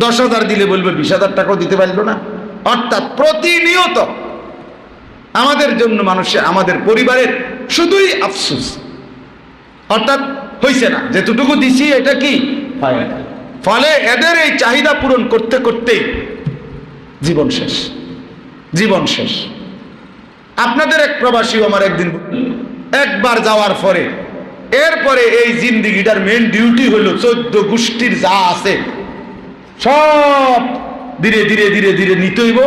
10,000 দিলে বলবে 20,000 টাকাও দিতে পারলো না। অর্থাৎ প্রতিনিয়ত আমাদের জন্য মানুষের আমাদের পরিবারের শুধুই আফসোস, অর্থাৎ হইছে না যেটুকু দিছি এটা কি হয় না। ফলে এদের এই চাহিদা পূরণ করতে করতেই জীবন শেষ, জীবন শেষ। আপনাদের এক প্রবাসীও আমার একদিন একবার যাওয়ার পরে এরপরে এই জিন্দিগিটার মেন ডিউটি হলো 14 গোষ্ঠীর যা আছে সব ধীরে ধীরে ধীরে ধীরে নিতে হইব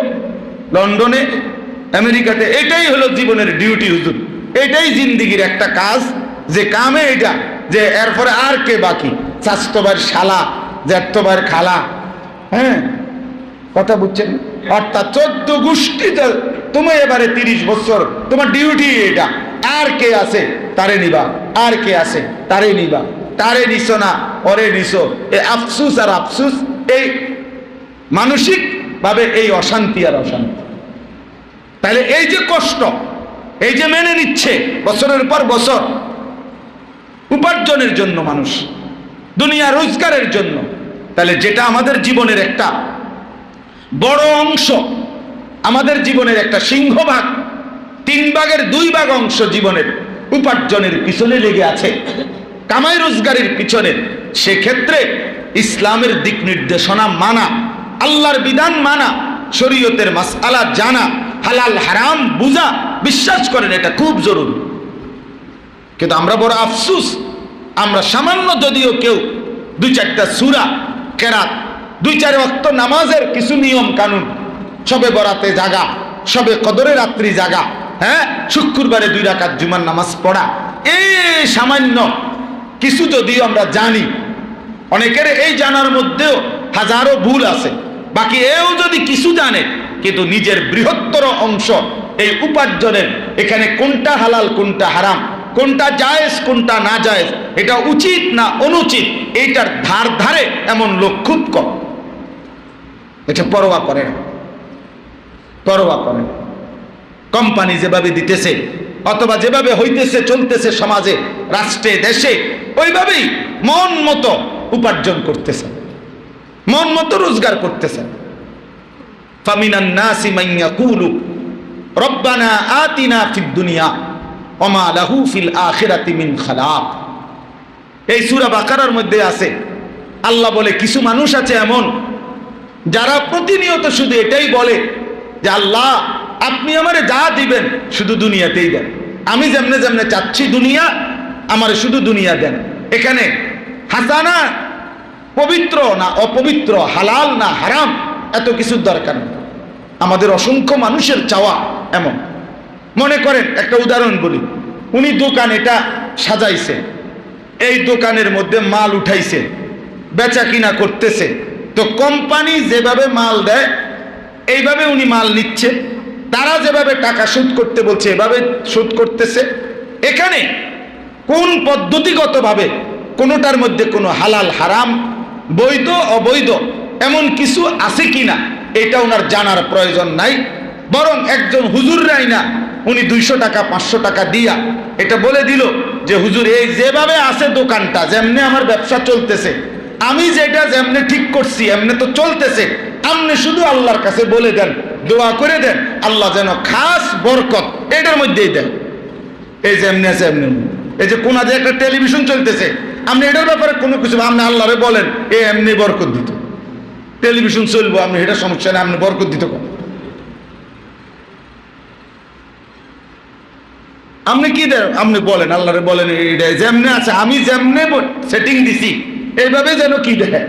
লন্ডনে আমেরিকাতে। এটাই হলো জীবনের ডিউটি হুজুর, এটাই জিন্দিগির একটা কাজ, যে কামে এটা যে এরপরে আর কে বাকি, স্বাস্থ্যবার শালা জ্যাঠবার খালা, হ্যাঁ কথা বুঝছেন? অর্থাৎ 14 গোষ্ঠী তুমি এবারে 30 বছর তোমার ডিউটি এটা, আর কে আছে তারে নিবা, আর কে আছে তারে নিবা, তারে নিছো না ওরে নিছো, এই আফসুস আর আফসুস, এই মানসিক ভাবে এই অশান্তি আর অশান্তি। তাহলে এই যে কষ্ট, এই যে মেনে নিচ্ছে বছরের পর বছর উপার্জনের জন্য মানুষ, দুনিয়া রোজগারের জন্য, তাহলে যেটা আমাদের জীবনের একটা বড় অংশ, আমাদের জীবনের একটা সিংহভাগ, 3 ভাগের 2 ভাগ অংশ জীবনের উপার্জনের পিছনে লেগে আছে, কামাই রোজগারের পিছনে। সেক্ষেত্রে ইসলামের দিক নির্দেশনা মানা, আল্লাহর বিধান মানা, শরীয়তের মাসআলা জানা, হালাল হারাম বুঝা, বিশ্বাস করেন এটা খুব জরুরি। কিন্তু আমরা বড় আফসুস, আমরা সামান্য যদিও কেউ 2-4টা সূরা কেরাত, 2-4 ওয়াক্ত নামাজের কিছু নিয়ম কানুন, সবে বরাতে জাগা, সবে কদরে রাত্রি জাগা, হ্যাঁ শুক্রবারে 2 রাকাত জুমার নামাজ পড়া, এই সামান্য কিছু যদিও আমরা জানি, অনেকের এই জানার মধ্যেও হাজারো ভুল আছে, বাকি এও যদি কিছু জানে, কিন্তু নিজের বৃহত্তর অংশ এই উপার্জনের, এখানে কোনটা হালাল কোনটা হারাম, কোনটা জায়েজ কোনটা না জায়েজ, এটা উচিত না অনুচিত, এইটার ধার ধারে এমন লোক খুব কম। এটা পরোয়া করে না, পরোয়া করে না। কোম্পানি যেভাবে দিতেছে অথবা যেভাবে হইতেছে চলতেছে সমাজে রাষ্ট্রে দেশে, ওইভাবেই মন মতো উপার্জন করতেছে, মন মতো রোজগার করতেছে। ফামিনান নাসি মান ইয়াকুলু রব্বানা আতিনা ফিদ দুনিয়া ওয়া মা লাহু ফিল আখিরাতি মিন খালাক। এই সূরা বাকারার মধ্যে আছে, আল্লাহ বলে কিছু মানুষ আছে এমন যারা প্রতিনিয়ত শুধু এটাই বলে যে আল্লাহ আপনি আমারে যা দিবেন শুধু দুনিয়াতেই দেন, আমি যেমনে যেমনে চাচ্ছি দুনিয়া, আমারে শুধু দুনিয়া দেন। এখানে হাসানা পবিত্র না অপবিত্র, হালাল না হারাম, এত কিছুর দরকার নেই। আমাদের অসংখ্য মানুষের চাওয়া এমন। মনে করেন একটা উদাহরণ বলি, উনি দোকান এটা সাজাইছে, এই দোকানের মধ্যে মাল উঠাইছে, বেচা কিনা করতেছে, তো কোম্পানি যেভাবে মাল দেয় এইভাবে উনি মাল নিচ্ছে, তারা যেভাবে টাকা সুদ করতে বলছে এভাবে সুদ করতেছে। এখানে কোন পদ্ধতিগতভাবে কোনোটার মধ্যে কোনো হালাল হারাম বৈধ অবৈধ এমন কিছু আছে কিনা এটা ওনার জানার প্রয়োজন নাই, বরং একজন হুজুররাই না উনি 200 টাকা 500 টাকা দিয়া এটা বলে দিল যে হুজুর এই যেভাবে আছে দোকানটা, যেমনে আমার ব্যবসা চলতেছে, আমি যেটা যেমনে ঠিক করছি এমনি তো চলতেছে, আপনি শুধু আল্লাহর কাছে বলে দেন, দোয়া করে দেন, আল্লাহ যেন খাস বরকত এটার মধ্যেই দেন। এই যে এমনি আছে এমনি, এই যে কোন একটা টেলিভিশন চলতেছে, আপনি এটার ব্যাপারে কোনো কিছু আপনি আল্লাহরে বলেন এ এমনি বরকত দিত, টেলিভিশন চলবো, আপনি এটা সমস্যা নেই, আপনি বরকত দিত কম। আপনি কি দেন, আপনি বলেন আল্লাহরে বলেন এটা যেমনি আছে আমি যেমনে সেটিং দিছি এইভাবে যেন কি দেয়।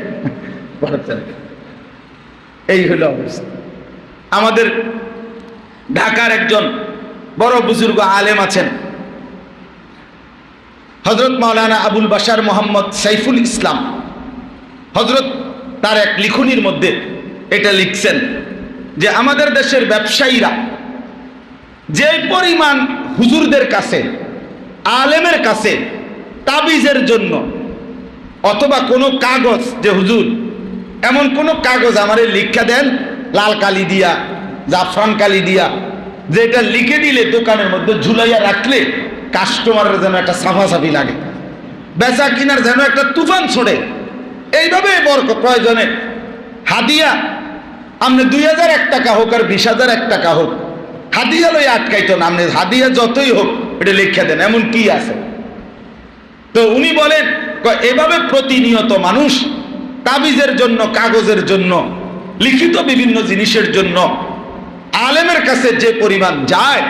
এই হলো অবস্থা। আমাদের ঢাকার একজন বড় বুজুর্গ আলেম আছেন, হযরত মাওলানা আবুল বাশার মোহাম্মদ সাইফুল ইসলাম হযরত তার এক লিখনির মধ্যে এটা লিখছেন যে আমাদের দেশের ব্যবসায়ীরা যে পরিমাণ হুজুরদের কাছে, আলেমের কাছে তাবিজের জন্য অথবা কোনো কাগজ, যে হুজুর এমন কোনো কাগজ আমারে লিখা দেন লাল কালি দিয়া, জাফরান কালি দিয়া, যেটা লিখে দিলে দোকানের মধ্যে ঝুলাইয়া রাখলে কাস্টমারের যেন একটা সাফাসাফি লাগে, বেচা কিনার যেন একটা তুফান ছড়ে, এইভাবে বরকত। প্রয়োজনে হাদিয়া আপনি 2001 টাকা হোক আর 20,001 টাকা হোক, হাদিয়া লই আটকাইতো না, আপনি হাদিয়া যতই হোক এটা লিখে দেন, এমন কি আছে? তো উনি বলেন এভাবে প্রতিনিয়ত মানুষ তাবিজের জন্য, কাগজের জন্য, লিখিত বিভিন্ন জিনিসের জন্য আলেমের কাছে যে পরিমাণ যায়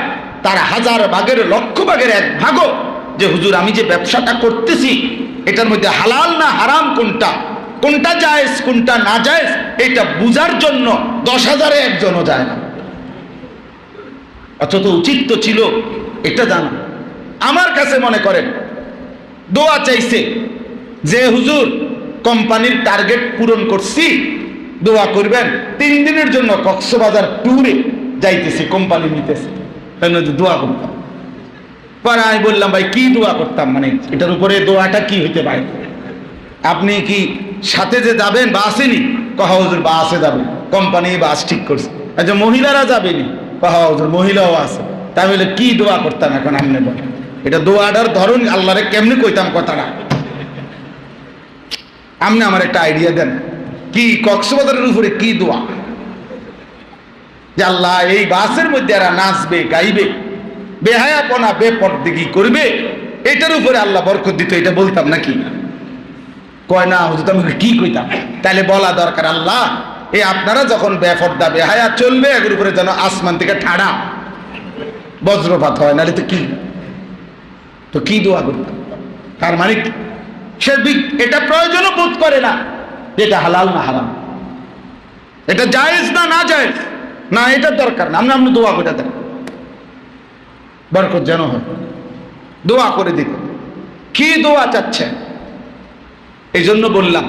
তার 1000 ভাগের, লক্ষ ভাগের 1 ভাগও যে হুজুর আমি যে ব্যবসাটা করতেছি এটার মধ্যে হালাল না হারাম কোনটা, কোনটা জায়েজ কোনটা না জায়েজ, এটা বুঝার জন্য 10,000-এ একজনও যায় না। অথচ উচিত তো ছিল এটা জানা। আমার কাছে মনে করেন দোয়া চাইছে যে হুজুর কোম্পানির টার্গেট পূরণ করছি, দোয়া করবেন, 3 দিনের জন্য কক্সবাজার ট্যুরে যাইতেছি, কোম্পানি নিতেছে, দোয়া করতাম। পরে আমি বললাম ভাই কি দোয়া করতাম, মানে এটার উপরে দোয়াটা কি হইতে পারে? আপনি কি সাথে যে যাবেন বাসেনি? কহা হুজুর বাসে যাবে, কোম্পানি বাস ঠিক করছে। আচ্ছা মহিলারা যাবেনি? কহা হুজুর মহিলাও আছে। তাহলে কি দোয়া করতাম এখন আপনি বলেন? এটা দোয়াটার ধরুন আল্লাহরে কেমনি কইতাম কথাটা, আপনি আমার একটা আইডিয়া দেন। কি কক্সবাজারের উপরে কি দোয়া? যে আল্লাহ এই বাসের মধ্যে এরা নাচবে, গাইবে, বেহায়াপনা বেপরদিগি করবে, এটার উপরে আল্লাহ বরকত দিত, এটা বলতাম নাকি? কয় না হুজুর আমি কি কইতাম? তাহলে বলা দরকার আল্লাহ এই আপনারা যখন বেপরদা বেহায়া চলবে এর উপরে যেন আসমান থেকে ঠাড়া বজ্রপাত হয়, নাহলে তো কি, তো কি দোয়া করতাম? তার মানে সে এটা প্রয়োজনও বোধ করে না এটা হালাল না হারাম, এটা জায়েজ না না জায়েজ, না এটা দরকার না, আমরা দোয়া করে দেন বরকত যেন হয়, দোয়া করে দিত। কি দোয়া চাচ্ছেন? এই জন্য বললাম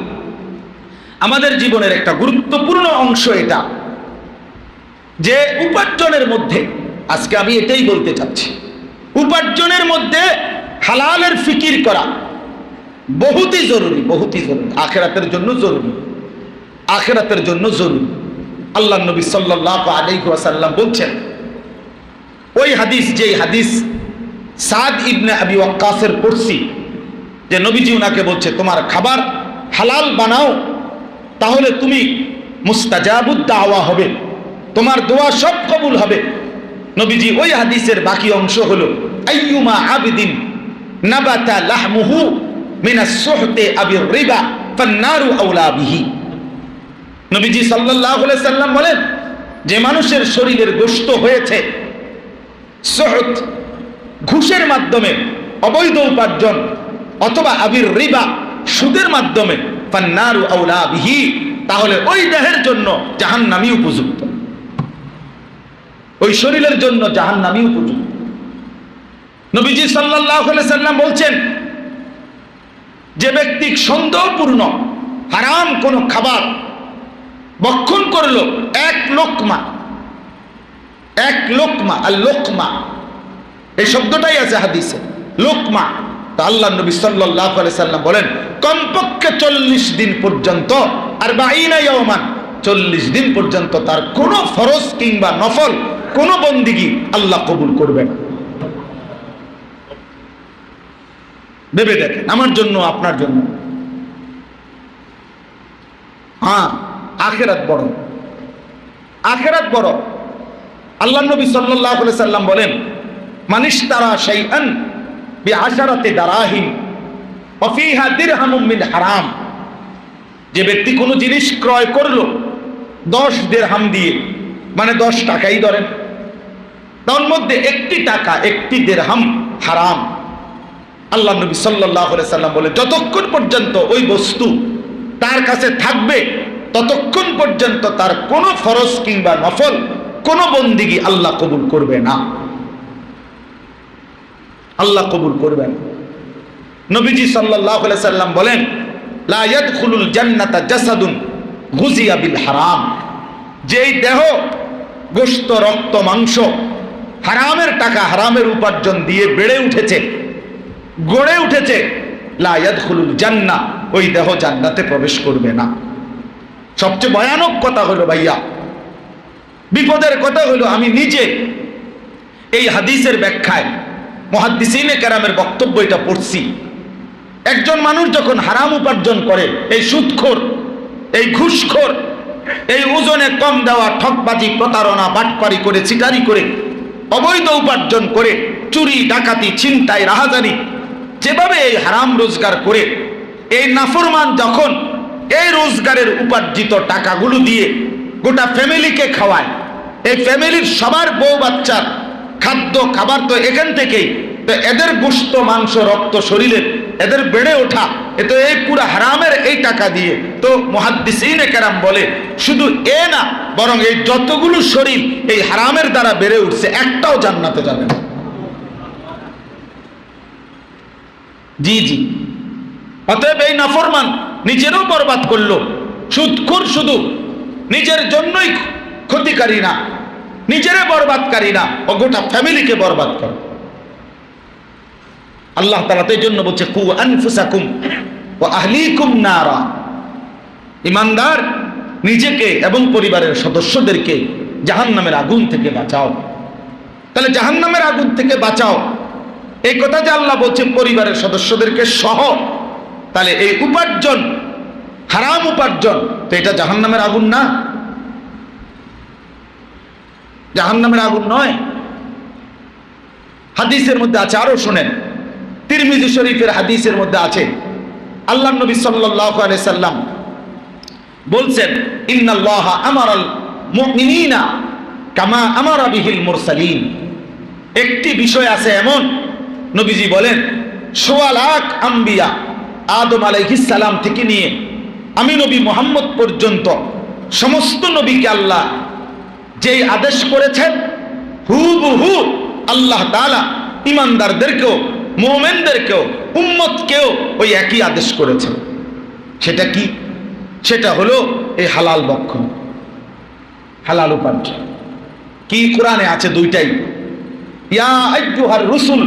আমাদের জীবনের একটা গুরুত্বপূর্ণ অংশ এটা, যে উপার্জনের মধ্যে, আজকে আমি এটাই বলতে চাচ্ছি, উপার্জনের মধ্যে হালালের ফিকির করা বহুতই জরুরি, বহুতই জরুরি, আখিরাতের জন্য জরুরি, আখিরাতের জন্য জরুরি। আল্লাহ নবী সাল্লাল্লাহু আলাইহি ওয়াসাল্লাম বলছেন, ওই হাদিস, যে হাদিস সাদ ইবনে আবি ওয়াক্কাসের পড়ছি, যে নবীজি উনাকে বলছে তোমার খাবার হালাল বানাও, তাহলে তুমি মুস্তাজাবুদ দাওয়া হবে, তোমার দোয়া সব কবুল হবে। নবীজি ওই হাদিসের বাকি অংশ হলো আইয়ুমা আবিদিন নাবাতা লাহমুহু মিনাস সুহতি আবির রিবা ফান্নারু আওলা বিহি। নবীজি সাল্লাল্লাহু আলাইহি সাল্লাম বলেন, যে মানুষের শরীরের গোশত হয়েছে সুহত, ঘুষের মাধ্যমে, অবৈধ উপার্জন, অথবা আবির রিবা, সুদের মাধ্যমে, ফান্নারু আওলা বিহি, তাহলে ওই দেহের জন্য জাহান্নামী উপযুক্ত, ওই শরীরের জন্য জাহান্নামী উপযুক্ত। নবীজি সাল্লাল্লাহু আলাইহি সাল্লাম বলছেন, যে ব্যক্তি সন্দেহপূর্ণ হারাম কোন খাবার ভক্ষণ করলো, 1 লোকমা, 1 লোকমা, আর লোকমা এই শব্দটাই আছে হাদিসে, লোকমা। তা আল্লাহ নবী সাল্লাল্লাহু আলাইহি সাল্লাম বলেন কমপক্ষে 40 দিন পর্যন্ত, আর 40 ইয়াওমান, 40 দিন পর্যন্ত তার কোন ফরজ কিংবা নফল কোন বন্দিগি আল্লাহ কবুল করবে না। ভেবে দেখেন, আমার জন্য আপনার জন্য। হ্যাঁ, আখিরাত বড়, আখিরাত বড়। আল্লাহ নবী সাল্লাল্লাহু আলাইহি সাল্লাম বলেন মানিশতারা শাইআন বিআশারাতি দারাহিম ওয়া ফিহা দিরহামুম মিন হারাম, যে ব্যক্তি কোনো জিনিস ক্রয় করলো 10 দিরহাম দিয়ে, মানে 10 টাকাই ধরেন, তার মধ্যে 1টি টাকা, 1টি দিরহাম হারাম। আল্লাহ নবী সাল্লাল্লাহু আলাইহি সাল্লাম বলে যতক্ষণ পর্যন্ত ওই বস্তু তার কাছে থাকবে ততক্ষণ পর্যন্ত তার কোনো ফরজ কিংবা নফল কোনো বন্দিগি আল্লাহ কবুল করবে না, আল্লাহ কবুল করবেন। নবীজি সাল্লাল্লাহু আলাইহি সাল্লাম বলেন, লা ইয়াদখুলুল জান্নাতা জাসাদুন গুযিয়া বিল হারাম, যেই দেহ গোশত রক্ত মাংস হারামের টাকা হারামের উপার্জন দিয়ে বেড়ে উঠেছে, গড়ে উঠেছে, লা ইয়াদখুলুল জান্নাহ, ওই দেহ জান্নাতে প্রবেশ করবে না। সবচেয়ে ভয়ানক কথা হলো ভাইয়া, বিপদের কথা হলো, আমি নিজে এই হাদিসের ব্যাখ্যায় মুহাদ্দিসিনে কেরামের বক্তব্য এটা পড়ছি। একজন মানুষ যখন হারাম উপার্জন করে, এই সুদখোর, এই ঘুষখোর, এই ওজনে কম দেওয়া, ঠকবাজি, প্রতারণা, বাটপারি করে, চিটারি করে, অবৈধ উপার্জন করে, চুরি, ডাকাতি, ছিনতাই, রাহাজানি, যেভাবে এই হারাম রোজগার করে, এই নাফরমান যখন এই রোজগারের উপার্জিত টাকাগুলো দিয়ে গোটা ফ্যামিলিকে খাওয়ায়, এই ফ্যামিলির সবার বউ বাচ্চার খাদ্য খাবার তো এখান থেকেই, তো এদের গোশত মাংস রক্ত শরীরের এদের বেড়ে ওঠা, এ তো এই পুরো হারামের এই টাকা দিয়ে। তো মুহাদ্দিসিনে কেরাম বলে, শুধু এ না, বরং এই যতগুলো শরীর এই হারামের দ্বারা বেড়ে উঠছে, একটাও জান্নাতে যাবে না। জি জি, অতএব এই নাফরমান নিজেরও বরবাদ করলো। সুদখোর শুধু নিজের জন্যই ক্ষতিকারী না, নিজেরে বরবাদকারী না, ও গোটা ফ্যামিলিকে বরবাদ করে। আল্লাহ তাআলা এই জন্য বলছে, কু আনফুসাকুম ওয়া আহলিকুম নারা, ঈমানদার নিজেকে এবং পরিবারের সদস্যদেরকে জাহান্নামের আগুন থেকে বাঁচাও। তাহলে জাহান্নামের আগুন থেকে বাঁচাও, এই কথা যে আল্লাহ বলছে পরিবারের সদস্যদেরকে সহ, তাহলে এই উপার্জন, হারাম উপার্জন, তো এটা জাহান্নামের আগুন না? জাহান্নামের আগুন নয়। হাদিসের মধ্যে আছে, আরো শুনেন, তিরমিজি শরীফের হাদিসের মধ্যে আছে, আল্লাহর নবী সাল্লাল্লাহু আলাইহি সাল্লাম বলছেন, ইন্নাল্লাহা আমারাল মুমিনিনা কামা আমারা বিহিল মুরসালিন। একটি বিষয় আছে এমন, নবীজি বলেন, ১৬ লাখ আম্বিয়া, আদম আলাইহিস সালাম থেকে নিয়ে আমি নবী মুহাম্মদ পর্যন্ত সমস্ত নবীকে আল্লাহ যেই আদেশ করেছেন, হুবহু আল্লাহ তাআলা ঈমানদারদেরকেও, মুমিনদেরকেও, উম্মতকেও ওই একই আদেশ করেছেন। সেটা কি? সেটা হলো এই হালাল ভক্ষণ, হালাল উপার্জন। কি? কোরআনে আছে দুইটাই, ইয়া আইয়ুহার রুসুল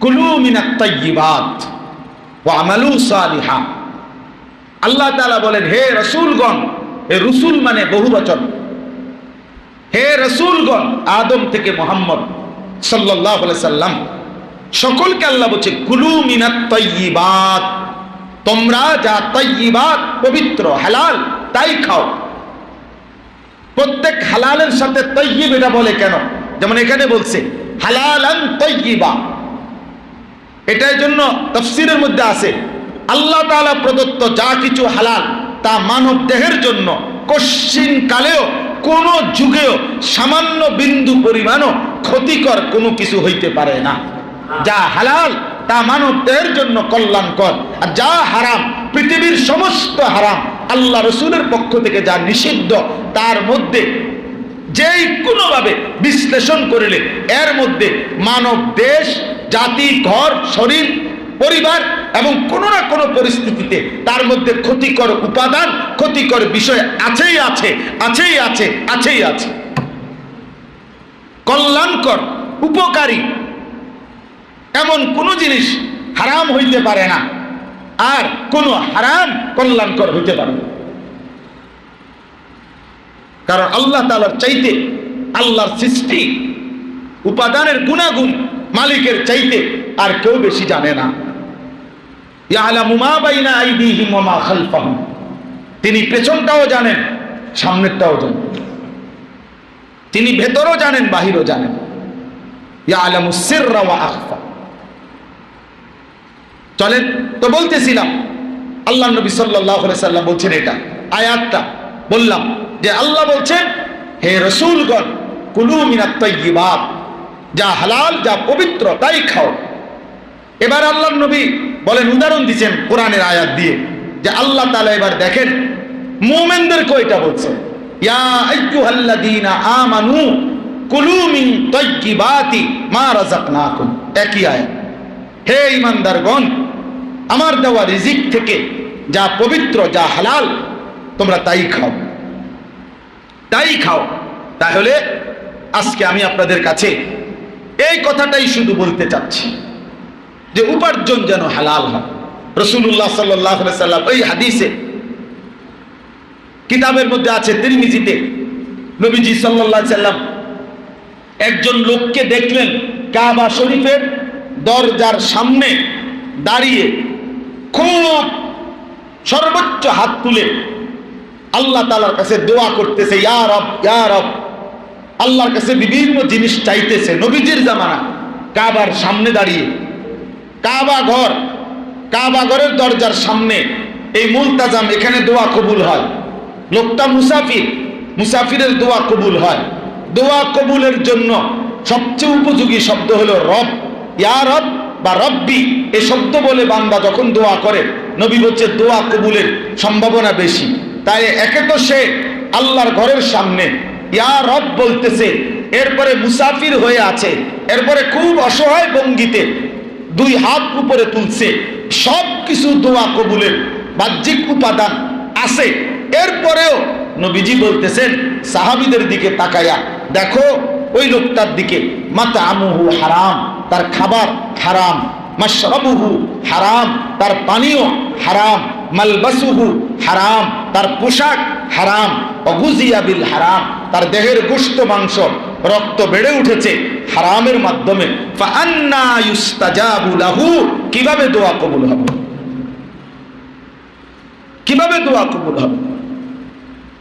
কুলু মিনাত তাইয়্যিবাত ওয়া আমালু সালিহা। আল্লাহ তাআলা বলেন, হে রাসূলগণ, এই রসুল মানে বহুবচন, হে রাসূলগণ, আদম থেকে মুহাম্মদ সাল্লাল্লাহু আলাইহি সাল্লাম সকলকে আল্লাহ বলছে, কুলু মিনাত তাইয়্যিবাত, তোমরা যা তাইয়্যিবাত, পবিত্র হালাল, তাই খাও। প্রত্যেক হালালের সাথে তাইয়্যিব এটা বলে কেন? যেমন এখানে বলছে হালালান তাইয়্যিবা, এটার জন্য তাফসীরের মধ্যে আছে, আল্লাহ তাআলা প্রদত্ত যা কিছু হালাল তা মানব দেহের জন্য কশ্চিন কালেও, কোন যুগেও সামান্য বিন্দু পরিমাণও ক্ষতিকর কোনো কিছু হইতে পারে না। যা হালাল তা মানব দেহের জন্য কল্যাণকর, আর যা হারাম, পৃথিবীর সমস্ত হারাম আল্লাহ রসুলের পক্ষ থেকে যা নিষিদ্ধ, তার মধ্যে যেই কোনোভাবে বিশ্লেষণ করিলে এর মধ্যে মানব দেশ, জাতি, ঘর, শরীর, পরিবার এবং কোনো না কোনো পরিস্থিতিতে তার মধ্যে ক্ষতিকর উপাদান, ক্ষতিকর বিষয় আছেই আছে, আছেই আছে, আছেই আছে। কল্যাণকর, উপকারী এমন কোনো জিনিস হারাম হইতে পারে না, আর কোনো হারাম কল্যাণকর হইতে পারে না। কারণ আল্লাহ তাআলার চাইতে, আল্লাহর সৃষ্টি উপাদানের গুণাগুণ মালিকের চাইতে আর কেউ বেশি জানে না। ইয়ালামু মা বাইনা আইদিহিম ওয়া মা খালফাহুম, তিনি পেছনটাও জানেন, সামনেরটাও জানেন, তিনি ভেতরও জানেন, বাহিরও জানেন। ইয়ালামুস সিররা ওয়া আখফা। চলেন তো, বলতেছিলাম আল্লাহ নবী সাল্লাল্লাহু আলাইহি সাল্লাম বলছেন, এটা আয়াতটা বললাম যে আল্লাহ বলছেন, হে রাসূলগণ, কুলু মিনাত তাইয়্যিবাত, যা হালাল, যা পবিত্র, তাই খাও। এবার আল্লাহ নবী বলেন, উদাহরণ দিচ্ছেন কোরআনের আয়াত দিয়ে, যে আল্লাহ তাআলা এবার দেখেন মুমিনদেরকে এটা বলছেন, ইয়া আইয়ুহাল্লাযীনা আমানু কুলু মিন তাইয়্যিবাতি মা রাযাকনাকুম। একই আয়াত, হে ঈমানদারগণ, আমার দেওয়া রিজিক থেকে যা পবিত্র, যা হালাল, তোমরা তাই খাও, তাই খাও। তাহলে আজকে আমি আপনাদের কাছে এই কথাটাই শুধু বলতে চাচ্ছি যে উপার্জন যেন হালাল হয়। রাসূলুল্লাহ সাল্লাল্লাহু আলাইহি সাল্লাম এই হাদিসে, কিতাবের মধ্যে আছে তিরমিজিতে, নবীজি সাল্লাল্লাহু আলাইহি সাল্লাম একজন লোককে দেখলেন কাবা শরীফের দরজার সামনে দাঁড়িয়ে খুব সর্বোচ্চ হাত তুলে আল্লাহ তাআলার কাছে দোয়া করতেছে, ইয়া রব, ইয়া রব। আল্লাহর কাছে বিভিন্ন জিনিস চাইতেছে। নবীজির জামানা, কাবার সামনে দাঁড়িয়ে, কাবা ঘরের দরজার সামনে, এই মুলতাজাম, এখানে দোয়া কবুল হয়। লোকটা মুসাফিরের দোয়া কবুল হয়। দোয়া কবুলের জন্য সবচেয়ে উপযোগী শব্দ হলো রব, ইয়া রব বা রব্বি। এই শব্দ বলে বান্দা যখন দোয়া করে, নবী বলছে দোয়া কবুলের সম্ভাবনা বেশি। তাই একে তো সে আল্লাহর ঘরের সামনে ইয়া রব বলতেছে, এরপরে মুসাফির হয়ে আছে, এরপরে খুব অসহায় ভঙ্গিতে দুই হাত উপরে তুলছে। সব কিছু দোয়া কবুলের বাহ্যিক উপাদান আছে। এরপরেও নবীজি বলতেছেন সাহাবীদের দিকে তাকায়া, দেখো ওই লোকটার দিকে, মাতআমুহু হারাম, তার খাবার হারাম, মাশরাবুহু হারাম, তার পানীয় হারাম, মালবাসুহু হারাম, তার পোশাক হারাম, অগুজিয়া বিল হারাম, তার দেহের গোশত মাংস রক্ত বেড়ে উঠেছে হারামের মাধ্যমে। ফাআন্না ইউস্তাজাবু লাহু, কিভাবে দোয়া কবুল হবে? কিভাবে দোয়া কবুল হবে?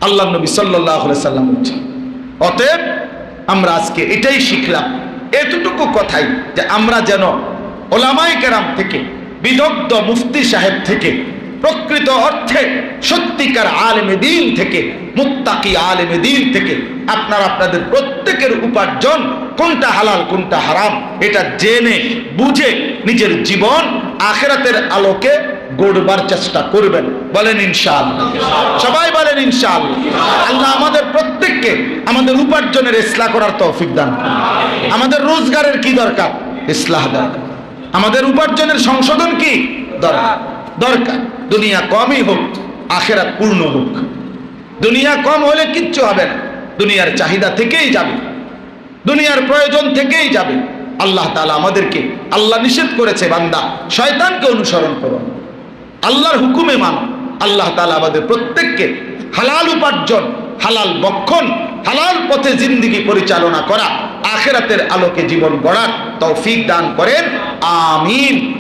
আল্লাহ নবী সাল্লাল্লাহু আলাইহি সাল্লাম বলছেন। অতএব আমরা আজকে এটাই শিখলাম, এতটুকু কথাই, যে আমরা যেন ওলামায়ে কেরাম থেকে, বিদগ্ধ মুফতি সাহেব থেকে, প্রকৃত অর্থে সত্যিকার আলেমে দ্বীন থেকে, মুত্তাকি আলেমে দ্বীন থেকে আপনারা আপনাদের প্রত্যেকের উপার্জন কোনটা হালাল কোনটা হারাম এটা জেনে বুঝে নিজের জীবন আখিরাতের আলোকে গড়বার চেষ্টা করবেন। বলেন ইনশাআল্লাহ, সবাই বলেন ইনশাআল্লাহ। আল্লাহ আমাদের প্রত্যেককে আমাদের উপার্জনের ইসলাহ করার তৌফিক দান করুন। আমাদের রোজগারের কি দরকার? ইসলাহ দরকার। আমাদের উপার্জনের সংশোধন কি দরকার? দুনিয়া কমই হোক, আখিরাত পূর্ণ হোক। দুনিয়া কম হলে কিচ্ছু হবে না, দুনিয়ার চাহিদা থেকেই যাবে, দুনিয়ার প্রয়োজন থেকেই যাবে। আল্লাহ তাআলা আমাদেরকে, আল্লাহ নিষেধ করেছে বান্দা শয়তানকে অনুসরণ করো, আল্লাহর হুকুমে মানো। আল্লাহ তাআলা আমাদের প্রত্যেককে হালাল উপার্জন, হালাল বক্ষণ, হালাল পথে জিন্দেগি পরিচালনা করা, আখিরাতের আলোকে জীবন গড়ার তৌফিক দান করেন। আমিন।